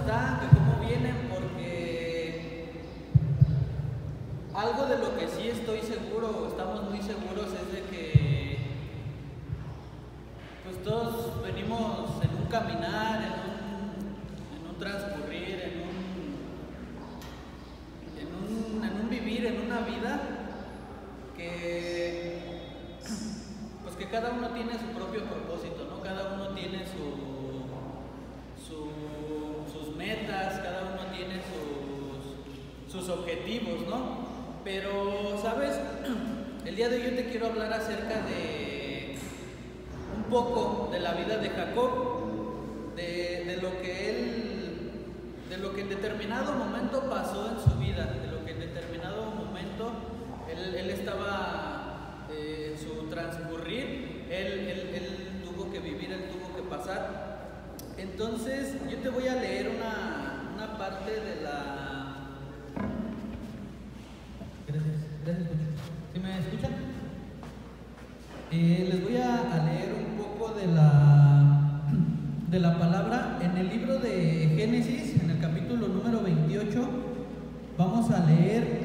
están, que cómo vienen, porque algo de lo que sí estoy seguro, estamos muy seguros, es de que pues todos venimos en un caminar, en un transcurrir, en un vivir, en una vida que pues que cada uno tiene su propio propósito, ¿no? Cada uno tiene sus metas, cada uno tiene sus objetivos, ¿no? Pero, ¿sabes? El día de hoy yo te quiero hablar acerca de un poco de la vida de Jacob, de lo que en determinado momento pasó en su vida, de lo que en determinado momento él estaba en su transcurrir, él tuvo que vivir, él tuvo que pasar. Entonces yo te voy a leer una parte de la... Gracias, ¿sí me escuchan? Les voy a leer un poco de la palabra en el libro de Génesis, en el capítulo número 28. Vamos a leer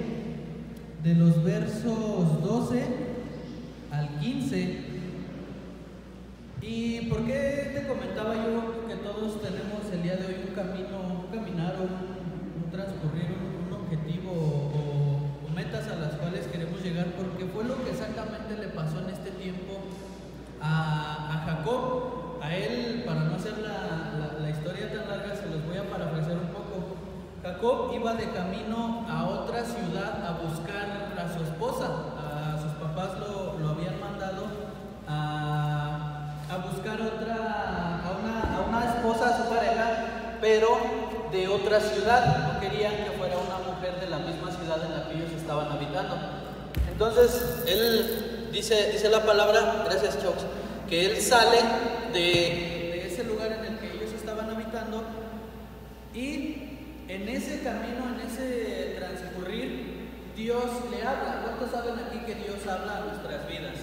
de los versos 12 al 15. ¿Y por qué te comentaba yo que todos tenemos el día de hoy un camino, un caminar, un transcurrir, un objetivo o metas a las cuales queremos llegar? Porque fue lo que exactamente le pasó en este tiempo a Jacob. A él, para no hacer la historia tan larga, se los voy a parafrasear un poco. Jacob iba de camino a otra ciudad a buscar a su esposa. A sus papás lo habían mandado a buscar a una esposa, a su pareja, pero de otra ciudad. No querían que fuera una mujer de la misma ciudad en la que ellos estaban habitando. Entonces, él dice la palabra, gracias Chaux, que él sale de ese lugar en el que ellos estaban habitando, y en ese camino, en ese transcurrir, Dios le habla. ¿Cuántos saben aquí que Dios habla a nuestras vidas?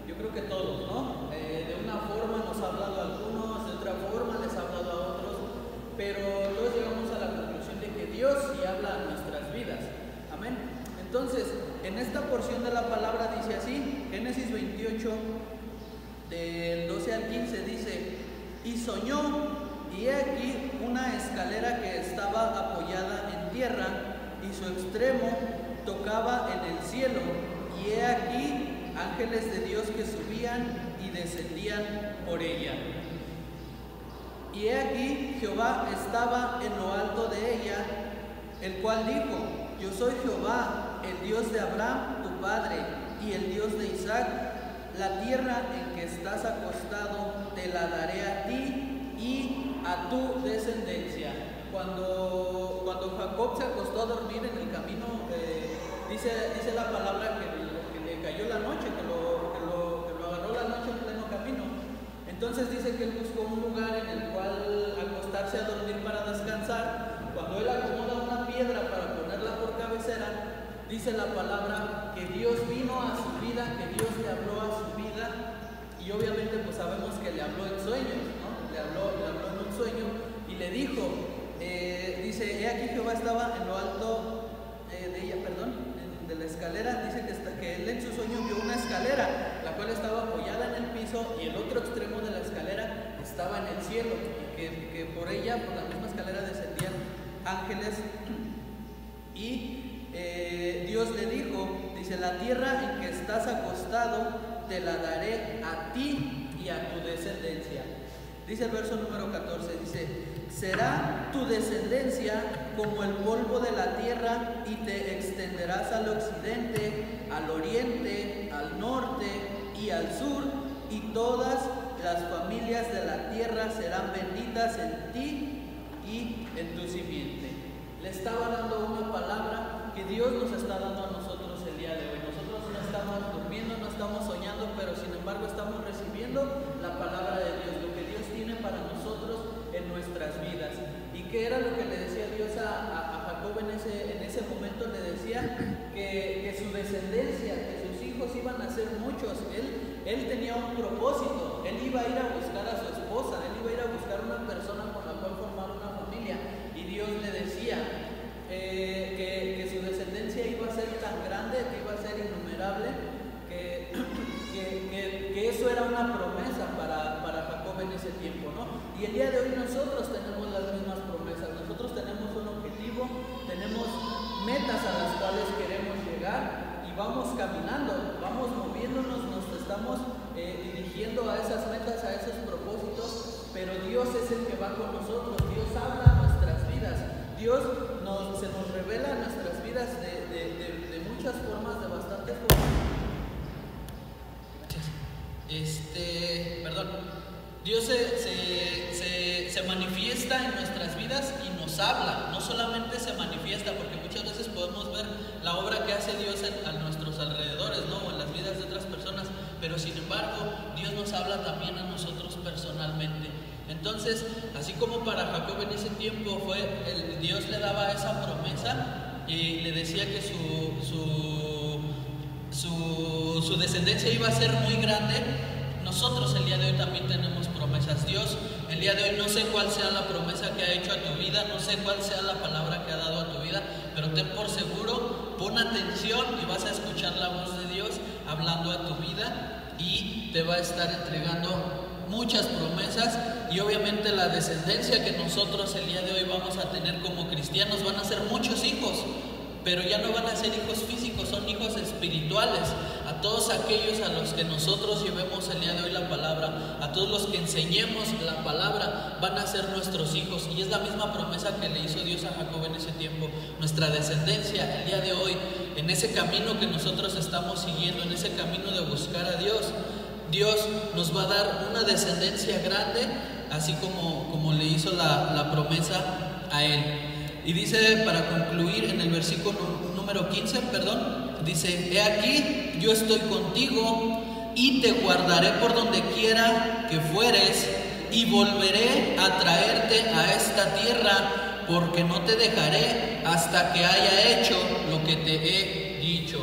Yo creo que todos, ¿no? De una forma nos ha hablado a algunos, de otra forma les ha hablado a otros, pero luego llegamos a la conclusión de que Dios sí habla a nuestras vidas. Amén. Entonces, en esta porción de la palabra dice así, Génesis 28, del 12 al 15, dice: y soñó, y he aquí una escalera que estaba apoyada en tierra, y su extremo tocaba en el cielo, y he aquí ángeles de Dios que subían y descendían por ella. Y he aquí Jehová estaba en lo alto de ella, el cual dijo: yo soy Jehová, el Dios de Abraham tu padre, y el Dios de Isaac. La tierra en que estás acostado te la daré a ti y a tu descendencia. Cuando Jacob se acostó a dormir en el camino, dice la palabra que le cayó la noche, que lo agarró la noche en pleno camino. Entonces dice que él buscó un lugar en el cual acostarse a dormir para descansar. Cuando él acomoda una piedra para ponerla por cabecera, dice la palabra que Dios vino a su vida, que Dios le habló a su vida, y obviamente pues sabemos que le habló en sueños, ¿no? Le habló en un sueño y le dijo, dice: he aquí Jehová estaba en lo alto de la escalera. Dice que él en su sueño vio una escalera, la cual estaba apoyada en el piso, y el otro extremo de la escalera estaba en el cielo, y que por ella, por la misma escalera, descendían ángeles. Y Dios le dijo, dice: la tierra en que estás acostado te la daré a ti y a tu descendencia. Dice el verso número 14, dice: será tu descendencia como el polvo de la tierra, y te extenderás al occidente, al oriente, al norte y al sur, y todas las familias de la tierra serán benditas en ti y en tu simiente. Le estaba dando una palabra que Dios nos está dando a nosotros el día de hoy. Nosotros no estamos durmiendo, no estamos soñando, pero sin embargo estamos recibiendo la palabra de Dios, lo que Dios tiene para nosotros en nuestras vidas. ¿Y qué era lo que le decía Dios a Jacob en ese momento? Le decía que su descendencia, que sus hijos iban a ser muchos. Él tenía un propósito, él iba a ir a buscar a su esposa, él iba a ir a buscar una persona con la cual formar una familia. actúa con nosotros, Dios habla a nuestras vidas, Dios se nos revela a nuestras vidas de muchas formas, de bastantes formas. Dios se manifiesta en nuestras vidas y nos habla. No solamente se manifiesta, porque muchas veces podemos ver la obra que hace Dios a nuestros alrededores, ¿no? O en las vidas de otras personas, pero sin embargo Dios nos habla también a nosotros personalmente. Entonces, así como para Jacob en ese tiempo Dios le daba esa promesa y le decía que su descendencia iba a ser muy grande, nosotros el día de hoy también tenemos promesas. Dios el día de hoy, no sé cuál sea la promesa que ha hecho a tu vida, no sé cuál sea la palabra que ha dado a tu vida, pero ten por seguro, pon atención y vas a escuchar la voz de Dios hablando a tu vida y te va a estar entregando muchas promesas. Y obviamente la descendencia que nosotros el día de hoy vamos a tener como cristianos van a ser muchos hijos, pero ya no van a ser hijos físicos, son hijos espirituales. A todos aquellos a los que nosotros llevemos el día de hoy la palabra, a todos los que enseñemos la palabra, van a ser nuestros hijos. Y es la misma promesa que le hizo Dios a Jacob en ese tiempo. Nuestra descendencia el día de hoy, en ese camino que nosotros estamos siguiendo, en ese camino de buscar a Dios, Dios nos va a dar una descendencia grande, así como le hizo la promesa a él. Y dice, para concluir, en el versículo número 15, dice: he aquí, yo estoy contigo y te guardaré por donde quiera que fueres, y volveré a traerte a esta tierra, porque no te dejaré hasta que haya hecho lo que te he dicho.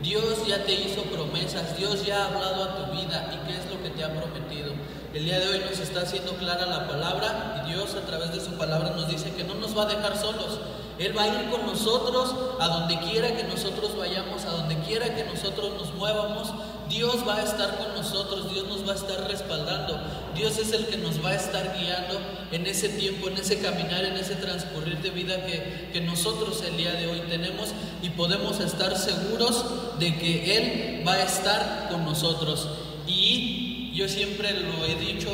Dios ya te hizo promesas, Dios ya ha hablado a tu vida. ¿Y qué es lo que te ha prometido? El día de hoy nos está haciendo clara la palabra, y Dios a través de su palabra nos dice que no nos va a dejar solos. Él va a ir con nosotros a donde quiera que nosotros vayamos, a donde quiera que nosotros nos muevamos. Dios va a estar con nosotros, Dios nos va a estar respaldando. Dios es el que nos va a estar guiando en ese tiempo, en ese caminar, en ese transcurrir de vida que nosotros el día de hoy tenemos, y podemos estar seguros de que Él va a estar con nosotros. Y yo siempre lo he dicho,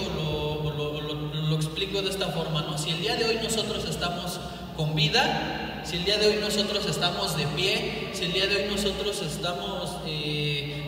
lo explico de esta forma, ¿no? Si el día de hoy nosotros estamos con vida, si el día de hoy nosotros estamos de pie, si el día de hoy nosotros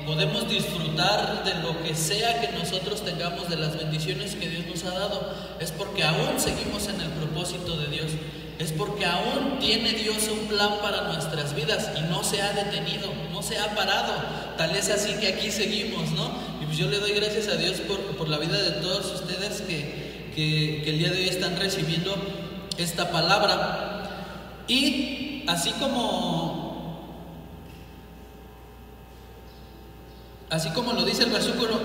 podemos disfrutar de lo que sea que nosotros tengamos, de las bendiciones que Dios nos ha dado, es porque aún seguimos en el propósito de Dios, es porque aún tiene Dios un plan para nuestras vidas y no se ha detenido, no se ha parado. Tal es así que aquí seguimos, ¿no? Y pues yo le doy gracias a Dios por la vida de todos ustedes que el día de hoy están recibiendo esta palabra. Y así como lo dice el versículo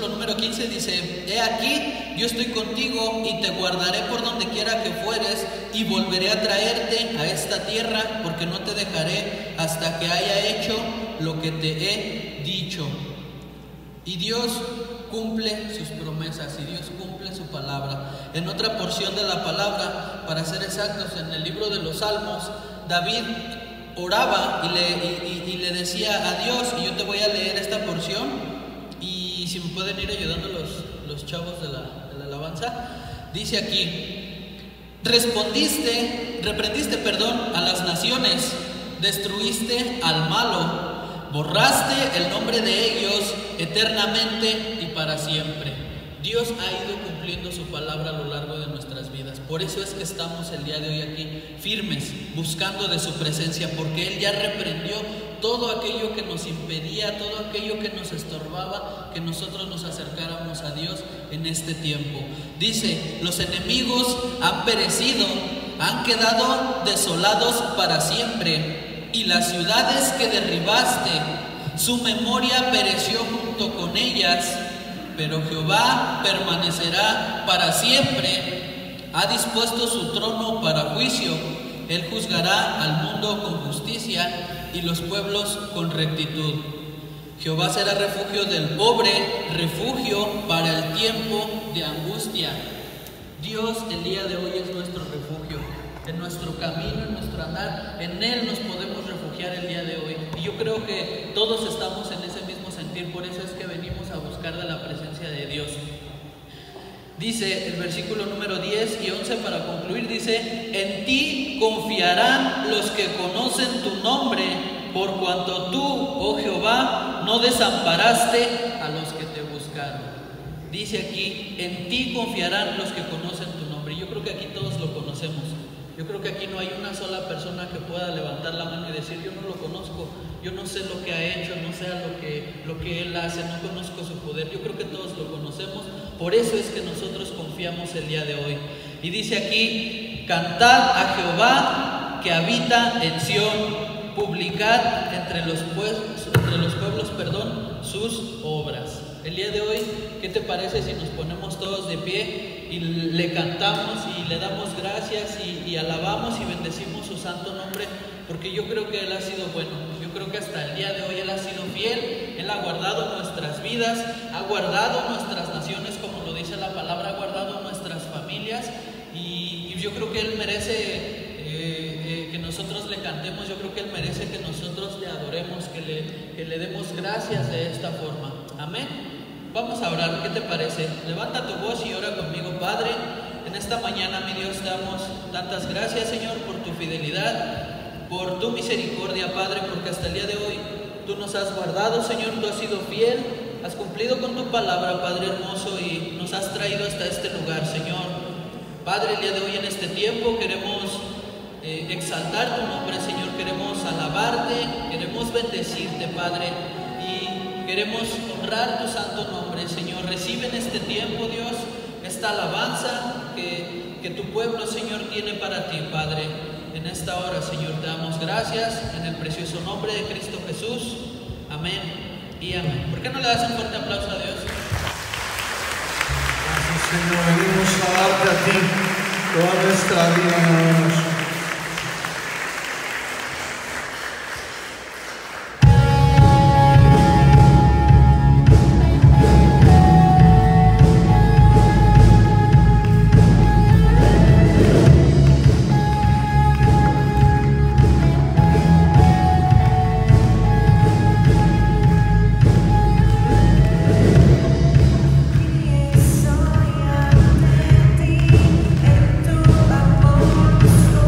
número 15, dice: he aquí, yo estoy contigo y te guardaré por donde quiera que fueres, y volveré a traerte a esta tierra, porque no te dejaré hasta que haya hecho lo que te he dicho. Y Dios cumple sus promesas, y Dios cumple su palabra. En otra porción de la palabra, para ser exactos, en el libro de los Salmos, David oraba y le decía a Dios, y yo te voy a leer esta porción, y si me pueden ir ayudando los chavos de la alabanza. Dice aquí: reprendiste a las naciones, destruiste al malo, borraste el nombre de ellos eternamente y para siempre. Dios ha ido cumpliendo su palabra a lo largo de nuestras vidas. Por eso es que estamos el día de hoy aquí firmes, buscando de su presencia, porque Él ya reprendió todo aquello que nos impedía, todo aquello que nos estorbaba, que nosotros nos acercáramos a Dios en este tiempo. Dice: los enemigos han perecido, han quedado desolados para siempre, y las ciudades que derribaste, su memoria pereció junto con ellas, pero Jehová permanecerá para siempre. Ha dispuesto su trono para juicio, Él juzgará al mundo con justicia y los pueblos con rectitud. Jehová será refugio del pobre, refugio para el tiempo de angustia. Dios el día de hoy es nuestro refugio. En nuestro camino, en nuestro andar, en Él nos podemos refugiar el día de hoy. Y yo creo que todos estamos en ese mismo sentir, por eso es que venimos a buscar de la presencia de Dios. Dice el versículo número 10 y 11 para concluir, dice: en ti confiarán los que conocen tu nombre, por cuanto tú, oh Jehová, no desamparaste a los que te buscaron. Dice aquí: en ti confiarán los que conocen tu nombre. Yo creo que aquí todos lo conocemos. Yo creo que aquí no hay una sola persona que pueda levantar la mano y decir: yo no lo conozco, yo no sé lo que ha hecho, no sé lo que él hace, no conozco su poder. Yo creo que todos lo conocemos, por eso es que nosotros confiamos el día de hoy. Y dice aquí: cantad a Jehová que habita en Sión, publicad entre los pueblos, sus obras. El día de hoy, ¿qué te parece si nos ponemos todos de pie y le cantamos y le damos gracias y alabamos y bendecimos su santo nombre? Porque yo creo que Él ha sido bueno. Yo creo que hasta el día de hoy Él ha sido fiel. Él ha guardado nuestras vidas, ha guardado nuestras naciones, como lo dice la palabra, ha guardado nuestras familias. Y yo creo que Él merece que nosotros le cantemos. Yo creo que Él merece que nosotros le adoremos, que le demos gracias de esta forma. Amén. Vamos a orar, ¿qué te parece? Levanta tu voz y ora conmigo. Padre, en esta mañana, mi Dios, te damos tantas gracias, Señor, por tu fidelidad, por tu misericordia, Padre, porque hasta el día de hoy tú nos has guardado, Señor, tú has sido fiel, has cumplido con tu palabra, Padre hermoso, y nos has traído hasta este lugar, Señor. Padre, el día de hoy en este tiempo queremos exaltar tu nombre, Señor, queremos alabarte, queremos bendecirte, Padre, y queremos honrar tu santo nombre, Señor. Recibe en este tiempo, Dios, esta alabanza que tu pueblo, Señor, tiene para ti, Padre. En esta hora, Señor, te damos gracias en el precioso nombre de Cristo Jesús. Amén y amén. ¿Por qué no le das un fuerte aplauso a Dios? Gracias, Señor. Venimos a darte a ti toda nuestra vida, hermanos. Soy ante ti, en tu amor.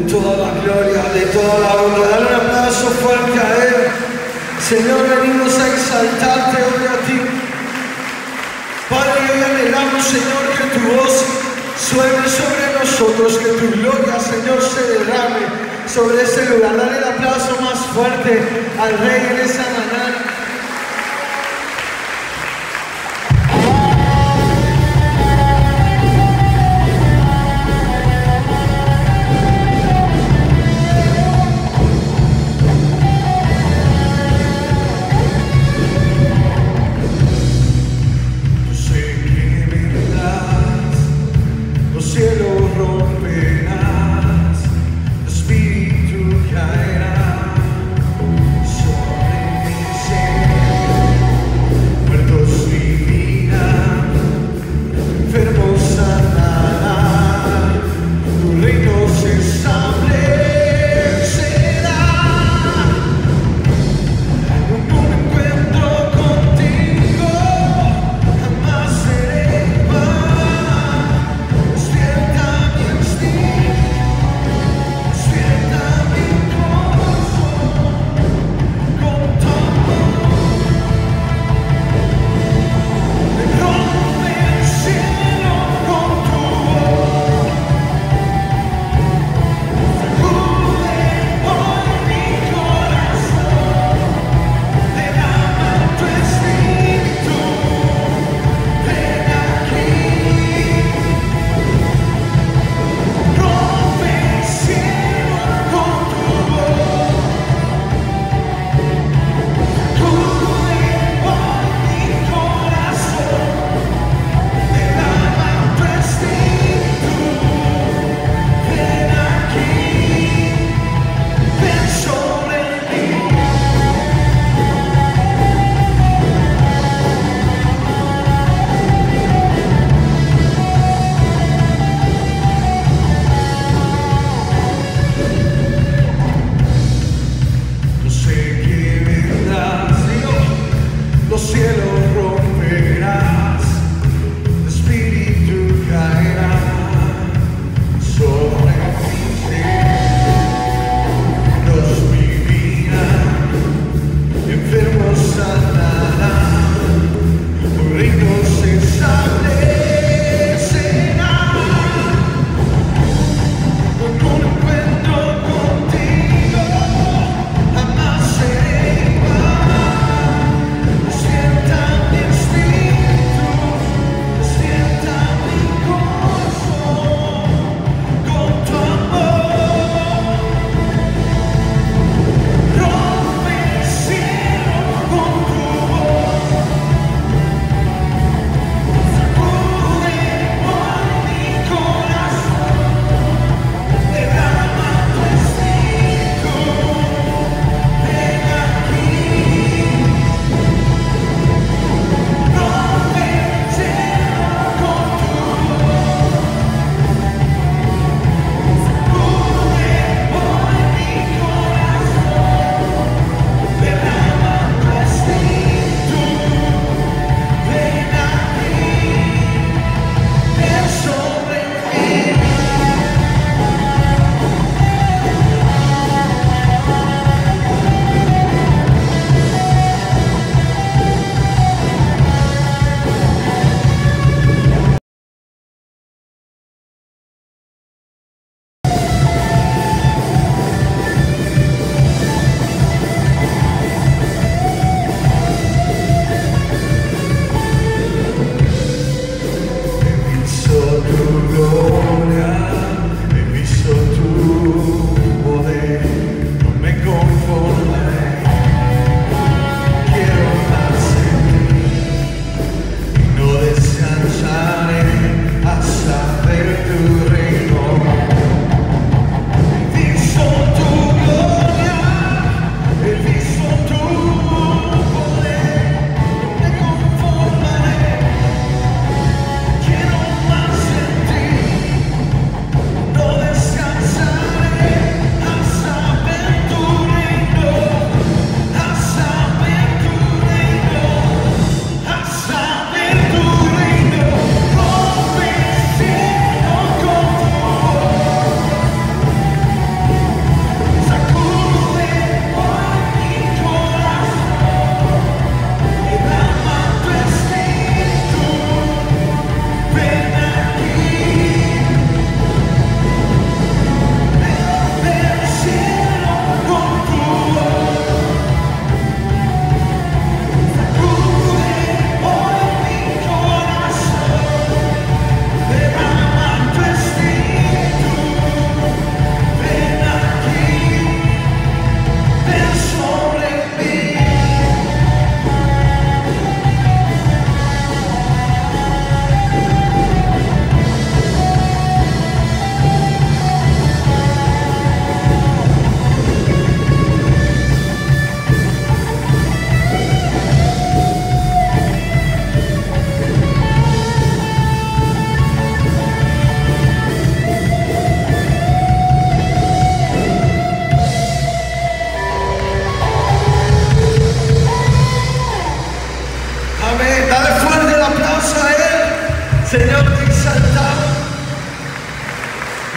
toda la gloria, de toda la honra. Dale un aplauso fuerte a Él. Señor, venimos a exaltarte hoy a ti. Padre, hoy anhelamos, Señor, que tu voz suene sobre nosotros, que tu gloria, Señor, se derrame sobre este lugar. Dale el aplauso más fuerte al Rey en esa mañana. Romperás, tu espíritu caerá sobre mí.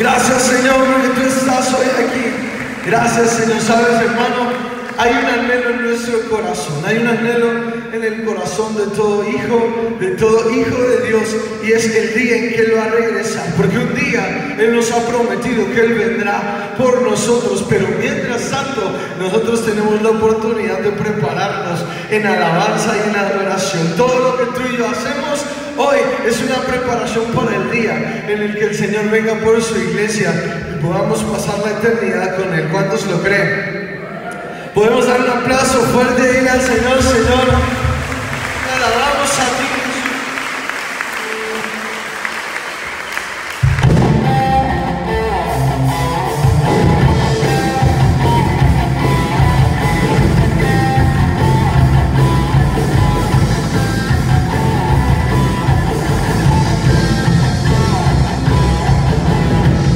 Gracias, Señor, porque tú estás hoy aquí. Gracias, Señor. Sabes, hermano, hay un anhelo en nuestro corazón, hay un anhelo en el corazón de todo hijo de Dios, y es el día en que Él va a regresar, porque un día Él nos ha prometido que Él vendrá por nosotros, pero mientras tanto nosotros tenemos la oportunidad de prepararnos en alabanza y en adoración. Todo lo que tú y yo hacemos hoy es una preparación para el día en el que el Señor venga por su iglesia y podamos pasar la eternidad con Él. ¿Cuántos lo creen? Podemos dar un aplauso fuerte y al Señor. Señor, te alabamos a ti.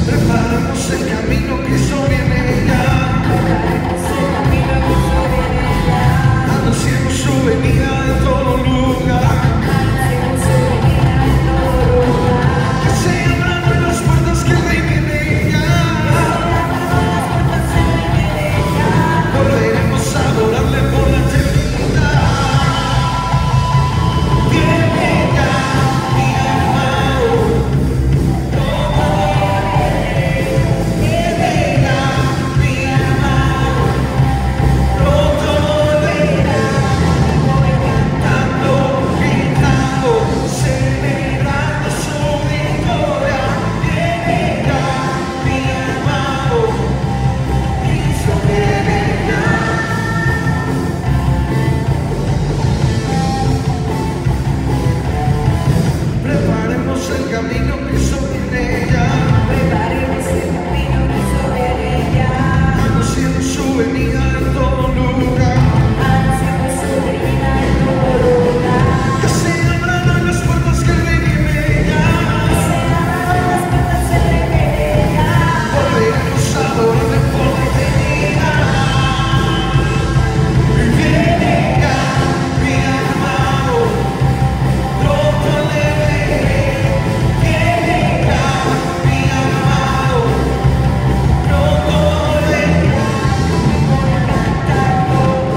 Preparamos el camino, Cristo viene ya. Anunciemos su venida en todo lugar. Que se abran las puertas, que el Rey viene ya. Volveremos a adorarle por la eternidad. Viene ya, mi amado. Viene ya, mi amado. Pronto volverá, cantando, gritando, celebrando su victoria. Viene ya, mi amado, Cristo viene ya. Preparemos el camino, Cristo viene ya. Anunciemos su venida en todo lugar. Que se abran las puertas, que el Rey viene ya. Volveremos a adorarle por la eternidad. Y viene ya, mi amado, pronto le veré. Viene ya, mi amado, pronto volverá.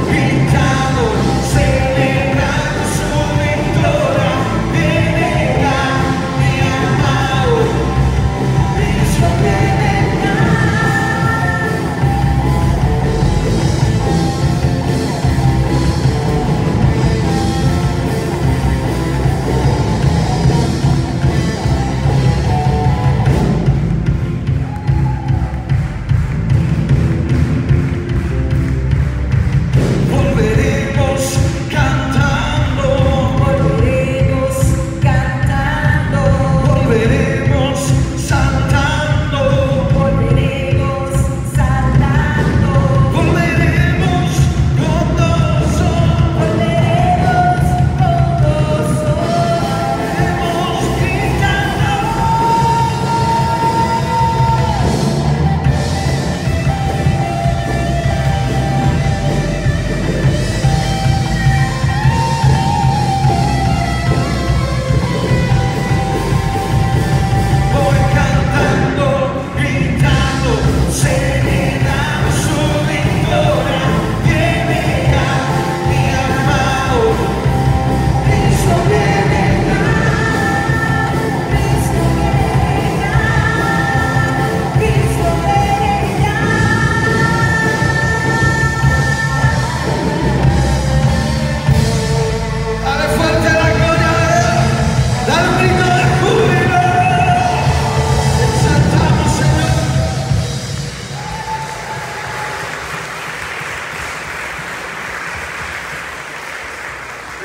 Gritando, celebrando su victoria. Viene ya, mi amado, Cristo viene ya. Volveremos cantando, volveremos saltando, volveremos con gozo, volveremos gritando. Voy cantando, gritando, celebrando su victoria. Viene ya, mi amado, Cristo viene ya. Dale fuerte la gloria a Él, dale un grito de júbilo. Exaltamos, Señor.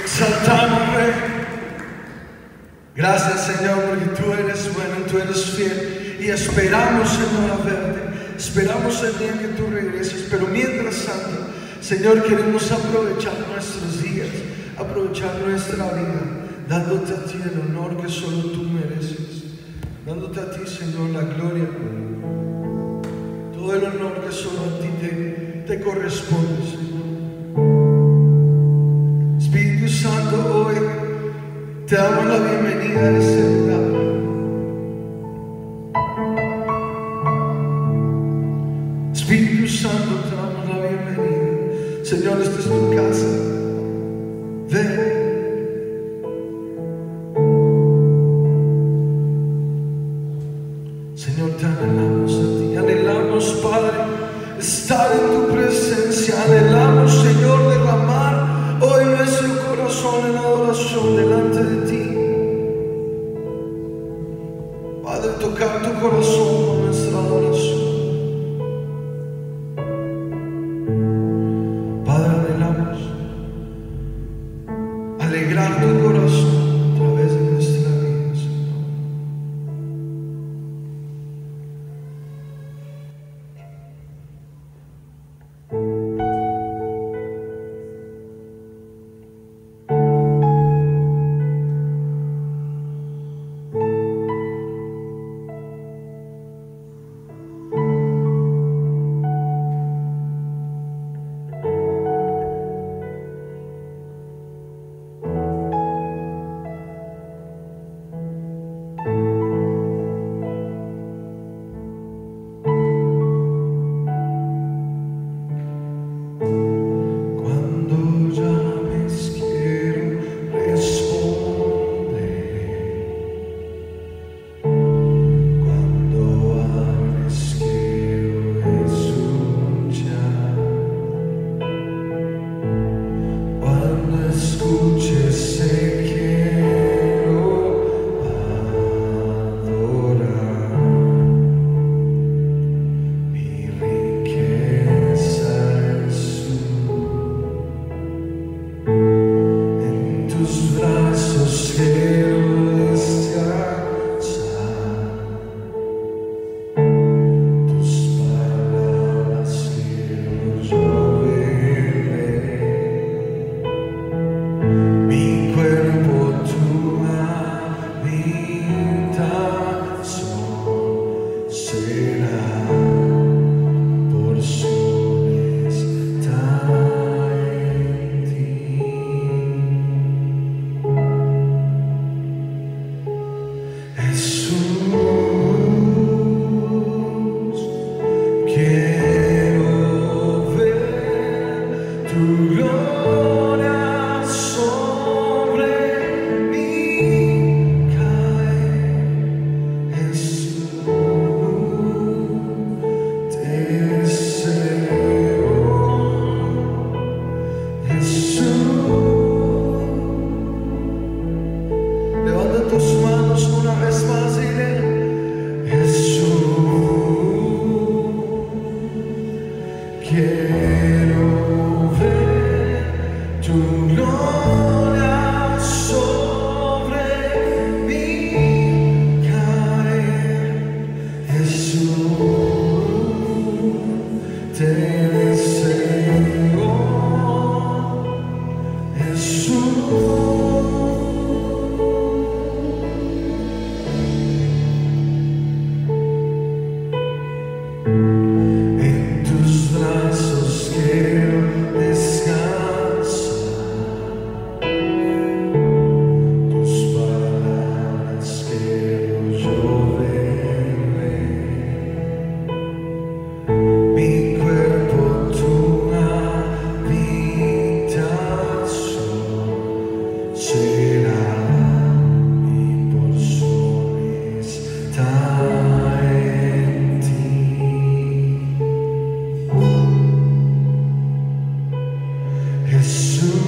Exaltamos, Rey. Gracias, Señor, porque tú eres bueno, tú eres fiel, y esperamos, Señor, a verte. Esperamos el día en que tú regreses, pero mientras tanto, Señor, queremos aprovechar nuestros días, aprovechar nuestra vida, dándote a ti el honor que solo tú mereces, dándote a ti, Señor, la gloria, todo el honor que solo a ti te corresponde, Señor. Espíritu Santo, hoy te damos la bienvenida a este lugar. esta es tu casa. Ven. Señor, te anhelamos a ti, anhelamos, Padre, estar en tu presencia, anhelamos, Señor, derramar hoy nuestro corazón en adoración delante de ti. Padre, tocar tu corazón con nuestra adoración. Padre, anhelamos alegrar tu corazón a través de nuestra vida, Señor. Jesús.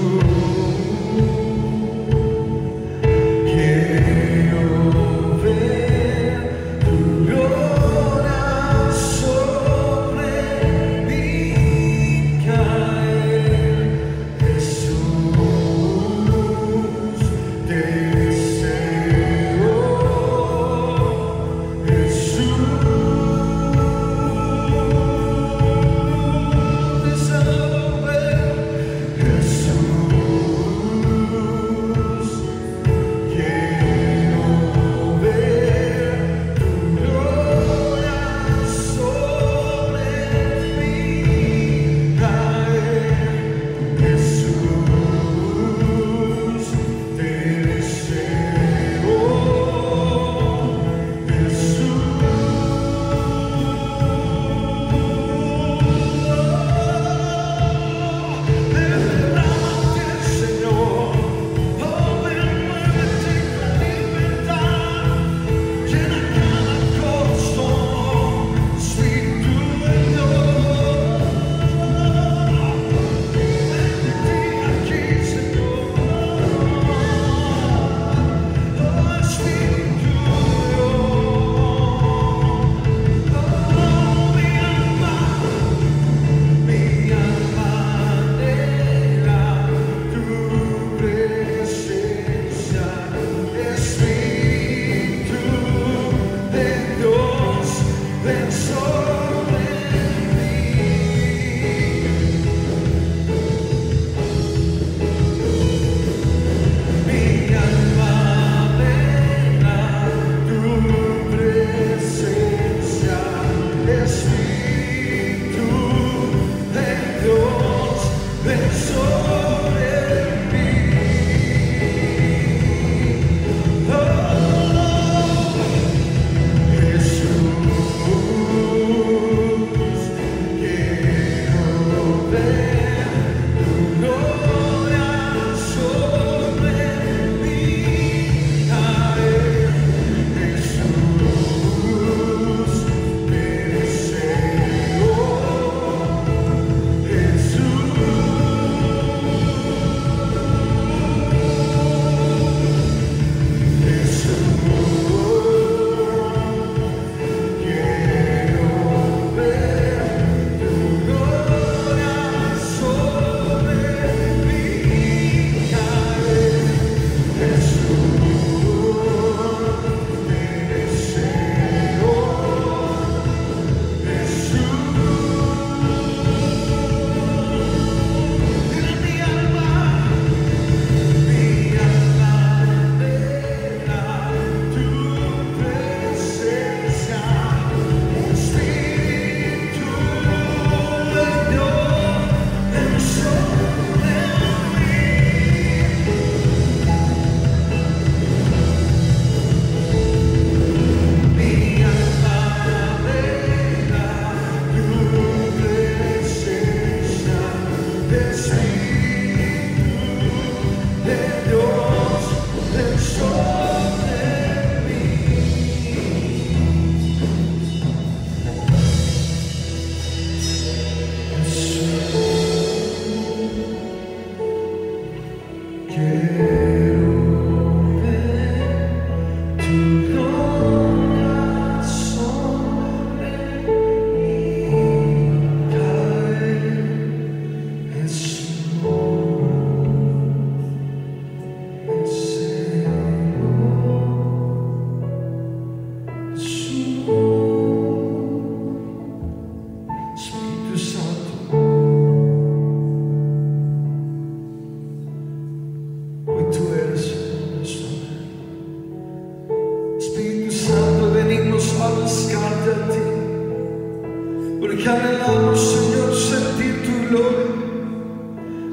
Porque anhelamos, Señor, sentir tu gloria.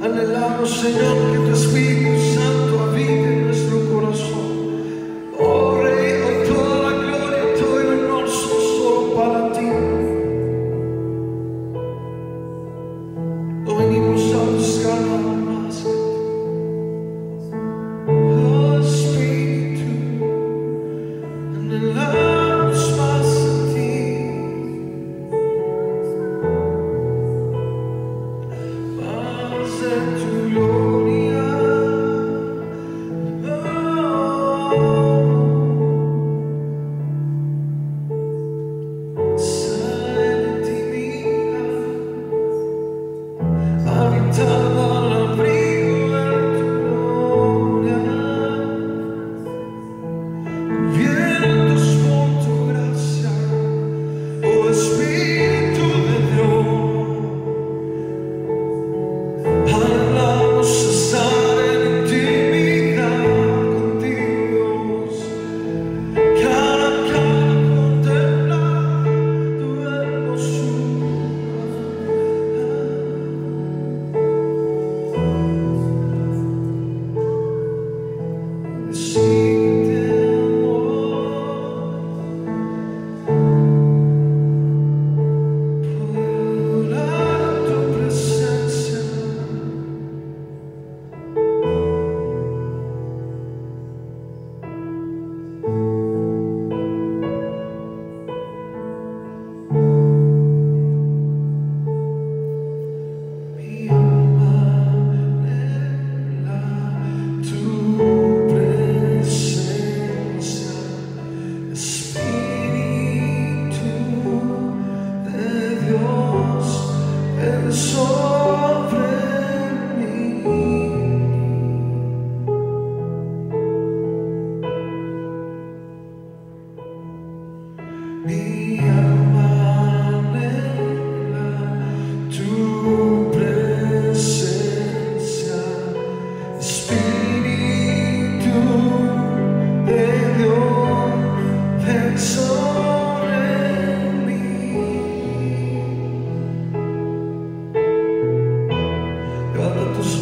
Anhelamos, Señor, que tu Espíritu Santo habite en nuestro corazón. Oh Rey, oh, toda la gloria, todo el honor son solo para ti. No venimos a buscar nada más. Oh Espíritu, anhelamos más a ti. Más de tu gloria. Sal en ti, vida, habitada al abrigo de tu gloria. Vientos por tu gracia, oh Espíritu de Dios. Anhelamos,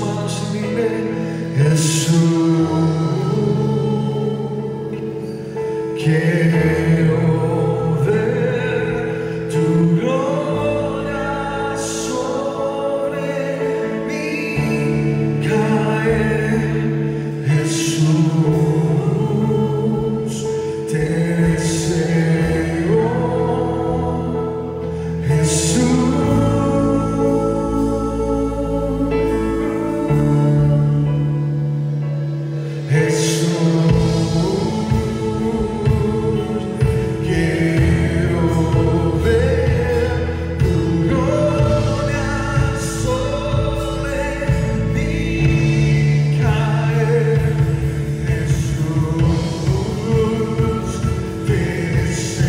manos y dile: Jesús, quiero ver tu gloria sobre mí caer. Jesús, te deseo. Jesús, quiero ver tu gloria sobre mí caer. Jesús, te deseo.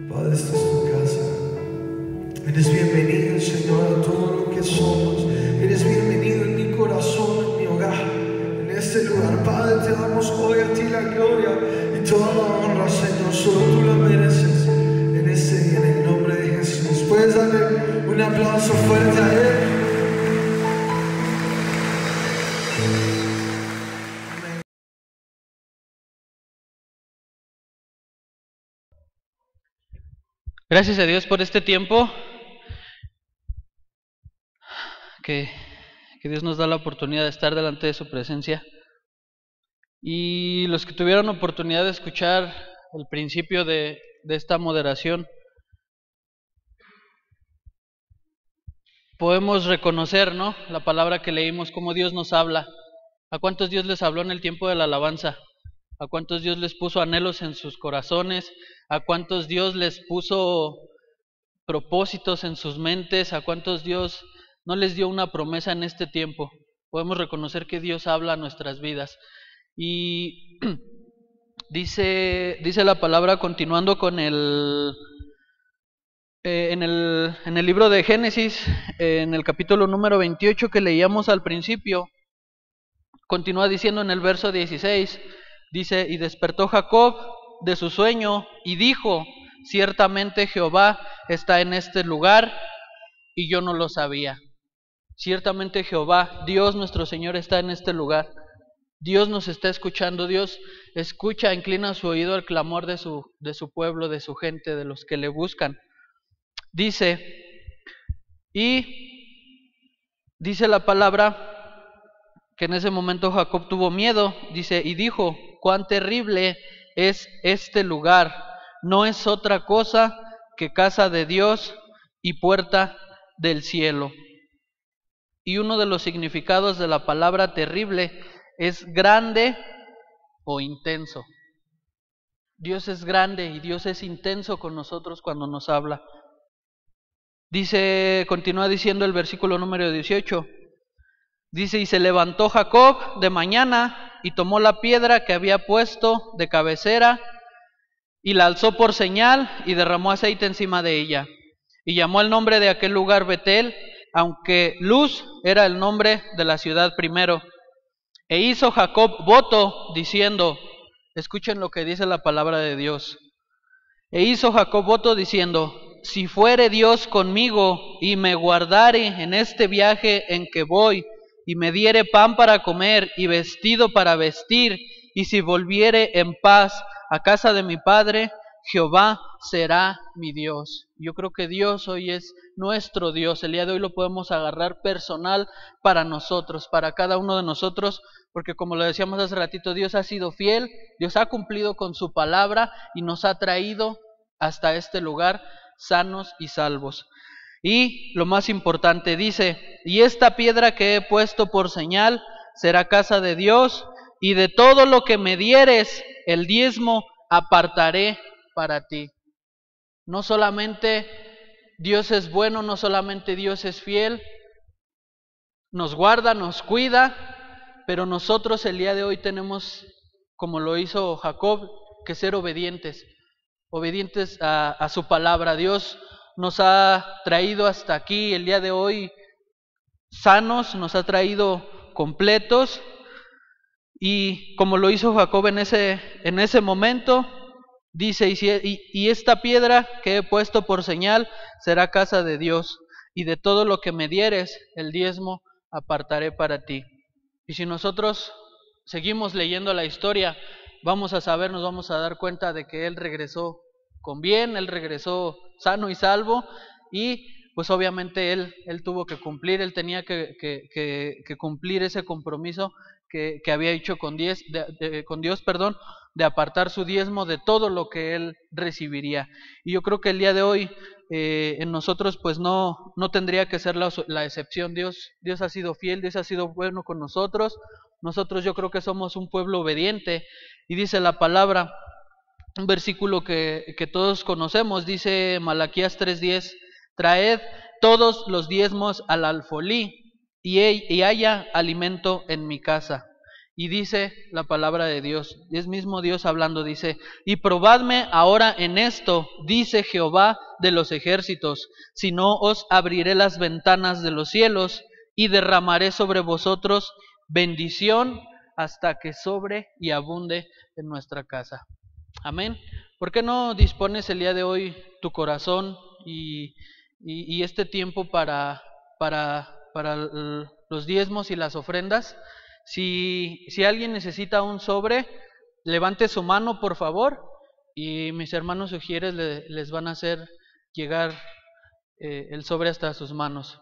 Padre, esta es tu casa. Eres bienvenido, Señor, a todo lo que somos. Eres bienvenido en mi corazón, en mi hogar, en este lugar. Padre, te damos hoy a ti la gloria y toda la honra, Señor. Solo tú la mereces en este día, en el nombre de Jesús. Puedes darle un aplauso fuerte a Él. Gracias a Dios por este tiempo que Dios nos da la oportunidad de estar delante de su presencia. Y los que tuvieron oportunidad de escuchar el principio de esta moderación, podemos reconocer, ¿no?, la palabra que leímos, cómo Dios nos habla. ¿A cuántos Dios les habló en el tiempo de la alabanza? ¿A cuántos Dios les puso anhelos en sus corazones? ¿A cuántos Dios les puso propósitos en sus mentes? ¿A cuántos Dios no les dio una promesa en este tiempo? Podemos reconocer que Dios habla a nuestras vidas. Y dice la palabra, continuando con en el libro de Génesis, en el capítulo número 28 que leíamos al principio, continúa diciendo en el verso 16, dice: y despertó Jacob de su sueño y dijo: ciertamente Jehová está en este lugar y yo no lo sabía. Ciertamente Jehová, Dios nuestro Señor, está en este lugar. Dios nos está escuchando. Dios escucha, inclina su oído al clamor de su pueblo, de su gente, de los que le buscan. Dice la palabra que en ese momento Jacob tuvo miedo, dice, y dijo: cuán terrible es este lugar, no es otra cosa que casa de Dios y puerta del cielo. Y uno de los significados de la palabra terrible es grande o intenso. Dios es grande y Dios es intenso con nosotros cuando nos habla. Dice, continúa diciendo el versículo número 18. Dice, y se levantó Jacob de mañana y tomó la piedra que había puesto de cabecera y la alzó por señal y derramó aceite encima de ella. Y llamó el nombre de aquel lugar Betel, aunque Luz era el nombre de la ciudad primero. E hizo Jacob voto diciendo, escuchen lo que dice la palabra de Dios. E hizo Jacob voto diciendo, si fuere Dios conmigo y me guardare en este viaje en que voy, y me diere pan para comer y vestido para vestir, y si volviere en paz a casa de mi padre, Jehová será mi Dios. Yo creo que Dios hoy es nuestro Dios. El día de hoy lo podemos agarrar personal para nosotros, para cada uno de nosotros, porque como lo decíamos hace ratito, Dios ha sido fiel, Dios ha cumplido con su palabra y nos ha traído hasta este lugar sanos y salvos. Y lo más importante dice, y esta piedra que he puesto por señal será casa de Dios, y de todo lo que me dieres, el diezmo apartaré para ti. No solamente Dios es bueno, no solamente Dios es fiel, nos guarda, nos cuida, pero nosotros el día de hoy tenemos, como lo hizo Jacob, que ser obedientes a su palabra. Dios nos ha traído hasta aquí el día de hoy sanos, nos ha traído completos, y como lo hizo Jacob en ese momento, dice, y esta piedra que he puesto por señal será casa de Dios, y de todo lo que me dieres, el diezmo apartaré para ti. Y si nosotros seguimos leyendo la historia, vamos a saber, nos vamos a dar cuenta de que Él regresó con bien, Él regresó sano y salvo, y pues obviamente Él tuvo que cumplir, Él tenía que cumplir ese compromiso que había hecho con Dios, de apartar su diezmo de todo lo que Él recibiría. Y yo creo que el día de hoy en nosotros pues no tendría que ser la excepción. Dios ha sido fiel, Dios ha sido bueno con nosotros. Nosotros yo creo que somos un pueblo obediente, y dice la palabra, un versículo que todos conocemos, dice Malaquías 3:10, traed todos los diezmos al alfolí y haya alimento en mi casa. Y dice la palabra de Dios, y es mismo Dios hablando, dice, y probadme ahora en esto, dice Jehová de los ejércitos, si no os abriré las ventanas de los cielos y derramaré sobre vosotros bendición hasta que sobre y abunde en nuestra casa. Amén. ¿Por qué no dispones el día de hoy tu corazón y este tiempo para los diezmos y las ofrendas? Si alguien necesita un sobre, levante su mano por favor, y mis hermanos sugieres les van a hacer llegar el sobre hasta sus manos.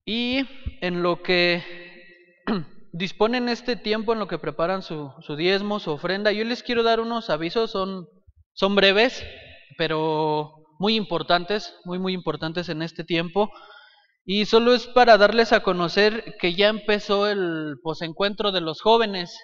Y en lo que disponen este tiempo, en lo que preparan su diezmo, su ofrenda, yo les quiero dar unos avisos, son breves, pero muy importantes, muy importantes en este tiempo. Y solo es para darles a conocer que ya empezó el posencuentro de los jóvenes.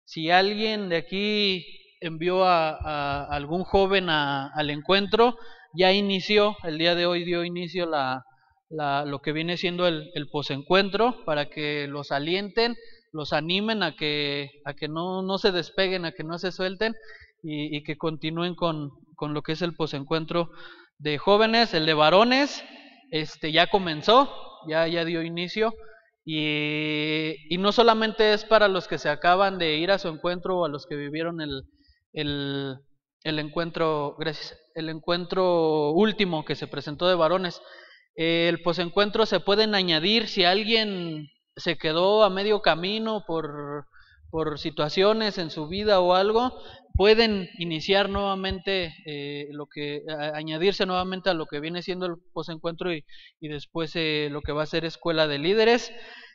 Si alguien de aquí envió a algún joven al encuentro, ya inició, el día de hoy dio inicio lo que viene siendo el posencuentro, para que los alienten, los animen a que no se despeguen, a que no se suelten, y que continúen con lo que es el posencuentro de jóvenes. El de varones ya comenzó, ya dio inicio, y no solamente es para los que se acaban de ir a su encuentro o a los que vivieron el encuentro, gracias, el encuentro último que se presentó de varones. El posencuentro se pueden añadir si alguien se quedó a medio camino por situaciones en su vida o algo, pueden iniciar nuevamente añadirse nuevamente a lo que viene siendo el posencuentro, y después lo que va a ser escuela de líderes.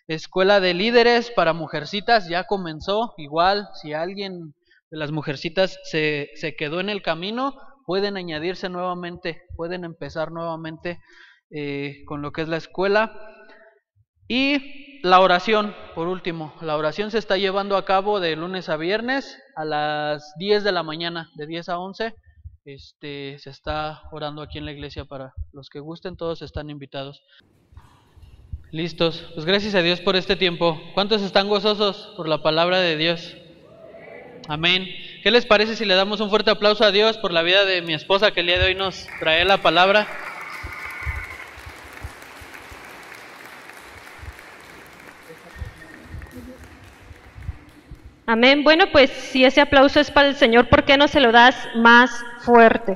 Escuela de líderes para mujercitas ya comenzó, igual si alguien las mujercitas se quedó en el camino, pueden añadirse nuevamente, pueden empezar nuevamente con lo que es la escuela. Y la oración, por último, la oración se está llevando a cabo de lunes a viernes a las 10 de la mañana, de 10 a 11. Se está orando aquí en la iglesia para los que gusten, todos están invitados. Listos, pues gracias a Dios por este tiempo. ¿Cuántos están gozosos por la palabra de Dios? Amén. ¿Qué les parece si le damos un fuerte aplauso a Dios por la vida de mi esposa que el día de hoy nos trae la palabra? Amén. Bueno, pues si ese aplauso es para el Señor, ¿por qué no se lo das más fuerte?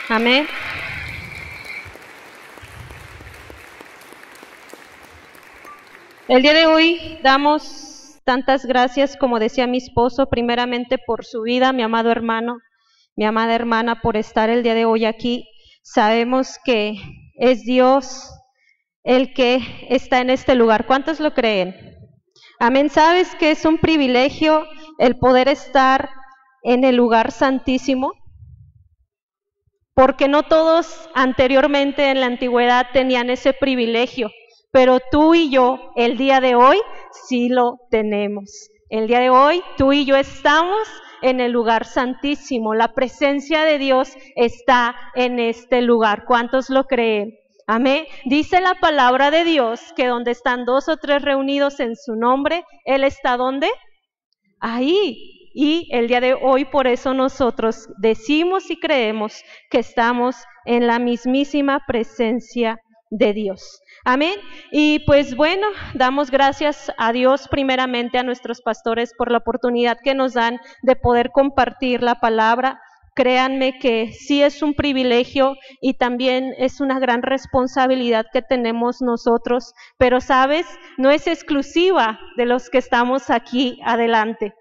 Amén. El día de hoy damos tantas gracias, como decía mi esposo, primeramente por su vida, mi amado hermano, mi amada hermana, por estar el día de hoy aquí. Sabemos que es Dios el que está en este lugar. ¿Cuántos lo creen? Amén. ¿Sabes que es un privilegio el poder estar en el lugar santísimo? Porque no todos anteriormente en la antigüedad tenían ese privilegio, pero tú y yo el día de hoy sí lo tenemos. El día de hoy tú y yo estamos en el lugar santísimo. La presencia de Dios está en este lugar. ¿Cuántos lo creen? Amén. Dice la palabra de Dios que donde están 2 o 3 reunidos en su nombre, Él está ¿dónde? Ahí. Y el día de hoy por eso nosotros decimos y creemos que estamos en la mismísima presencia de Dios. Amén. Y pues bueno, damos gracias a Dios primeramente, a nuestros pastores por la oportunidad que nos dan de poder compartir la palabra. Créanme que sí es un privilegio y también es una gran responsabilidad que tenemos nosotros, pero sabes, no es exclusiva de los que estamos aquí adelante,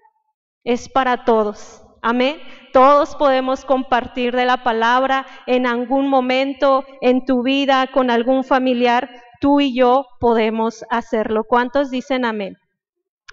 es para todos. Amén. Todos podemos compartir de la palabra en algún momento en tu vida con algún familiar, tú y yo podemos hacerlo. ¿Cuántos dicen amén?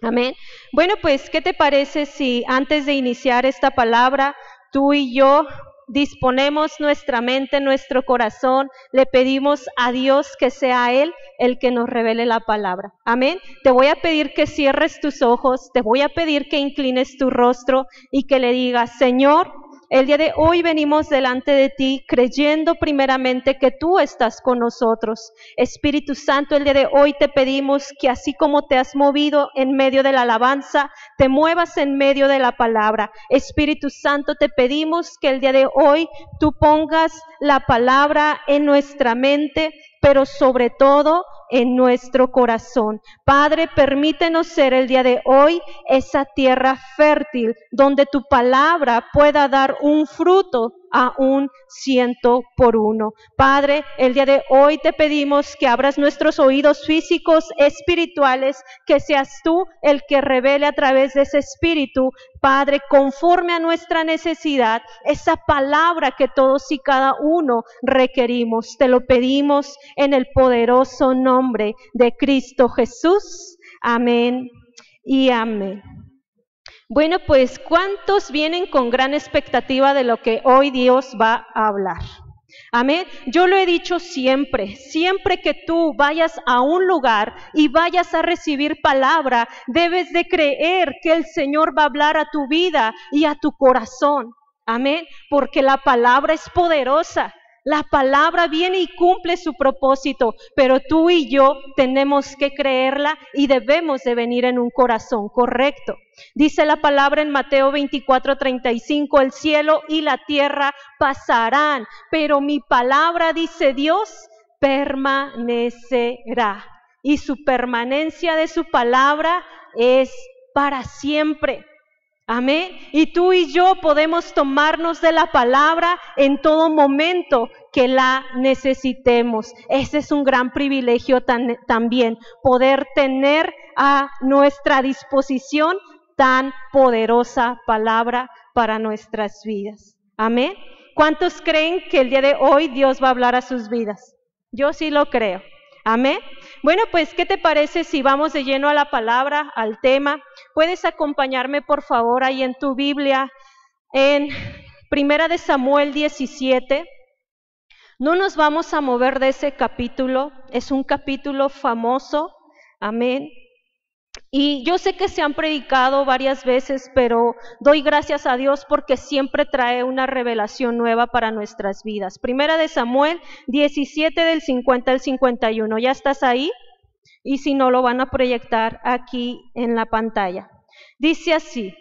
Amén. Bueno, pues, ¿qué te parece si antes de iniciar esta palabra, tú y yo disponemos nuestra mente, nuestro corazón, le pedimos a Dios que sea Él el que nos revele la palabra? Amén. Te voy a pedir que cierres tus ojos, te voy a pedir que inclines tu rostro y que le digas: Señor, el día de hoy venimos delante de ti creyendo primeramente que tú estás con nosotros. Espíritu Santo, el día de hoy te pedimos que así como te has movido en medio de la alabanza, te muevas en medio de la palabra. Espíritu Santo, te pedimos que el día de hoy tú pongas la palabra en nuestra mente, pero sobre todo en nuestro corazón. Padre, permítenos ser el día de hoy esa tierra fértil donde tu palabra pueda dar un fruto a un 100%. Padre, el día de hoy te pedimos que abras nuestros oídos físicos, espirituales, que seas tú el que revele a través de ese espíritu, Padre, conforme a nuestra necesidad, esa palabra que todos y cada uno requerimos. Te lo pedimos en el poderoso nombre de Cristo Jesús. Amén y amén. Bueno, pues, ¿cuántos vienen con gran expectativa de lo que hoy Dios va a hablar? Amén. Yo lo he dicho siempre, siempre que tú vayas a un lugar y vayas a recibir palabra, debes de creer que el Señor va a hablar a tu vida y a tu corazón. Amén. Porque la palabra es poderosa. La palabra viene y cumple su propósito, pero tú y yo tenemos que creerla y debemos de venir en un corazón correcto. Dice la palabra en Mateo 24:35, el cielo y la tierra pasarán, pero mi palabra, dice Dios, permanecerá. Y su permanencia de su palabra es para siempre. Amén. Y tú y yo podemos tomarnos de la palabra en todo momento que la necesitemos. Ese es un gran privilegio también, poder tener a nuestra disposición tan poderosa palabra para nuestras vidas. Amén. ¿Cuántos creen que el día de hoy Dios va a hablar a sus vidas? Yo sí lo creo. Amén. Bueno, pues, ¿qué te parece si vamos de lleno a la palabra, al tema? Puedes acompañarme, por favor, ahí en tu Biblia, en Primera de Samuel 17. No nos vamos a mover de ese capítulo, es un capítulo famoso, amén. Y yo sé que se han predicado varias veces, pero doy gracias a Dios porque siempre trae una revelación nueva para nuestras vidas. Primera de Samuel 17 del 50 al 51. ¿Ya estás ahí? Y si no, lo van a proyectar aquí en la pantalla. Dice así: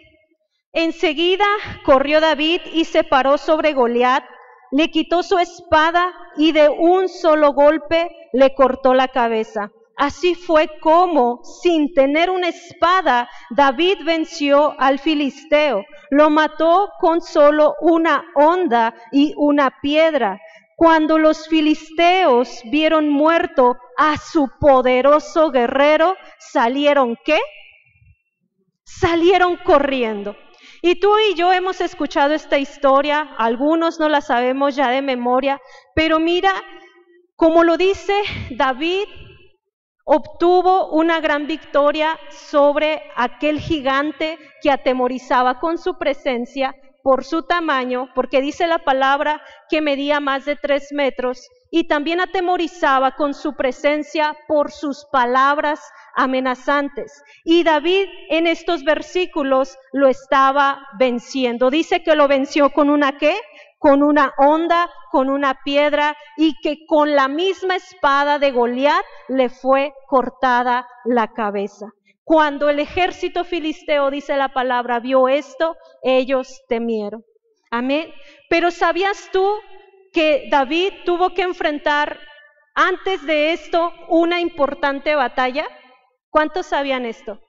enseguida corrió David y se paró sobre Goliat, le quitó su espada y de un solo golpe le cortó la cabeza. Así fue como, sin tener una espada, David venció al filisteo. Lo mató con solo una honda y una piedra. Cuando los filisteos vieron muerto a su poderoso guerrero, ¿salieron qué? Salieron corriendo. Y tú y yo hemos escuchado esta historia, algunos no la sabemos ya de memoria, pero mira, como lo dice David, obtuvo una gran victoria sobre aquel gigante que atemorizaba con su presencia por su tamaño, porque dice la palabra que medía más de 3 metros, y también atemorizaba con su presencia por sus palabras amenazantes. Y David en estos versículos lo estaba venciendo. Dice que lo venció con una ¿qué? Con una honda, con una piedra, y que con la misma espada de Goliat le fue cortada la cabeza. Cuando el ejército filisteo, dice la palabra, vio esto, ellos temieron. Amén. Pero ¿sabías tú que David tuvo que enfrentar antes de esto una importante batalla? ¿Cuántos sabían esto?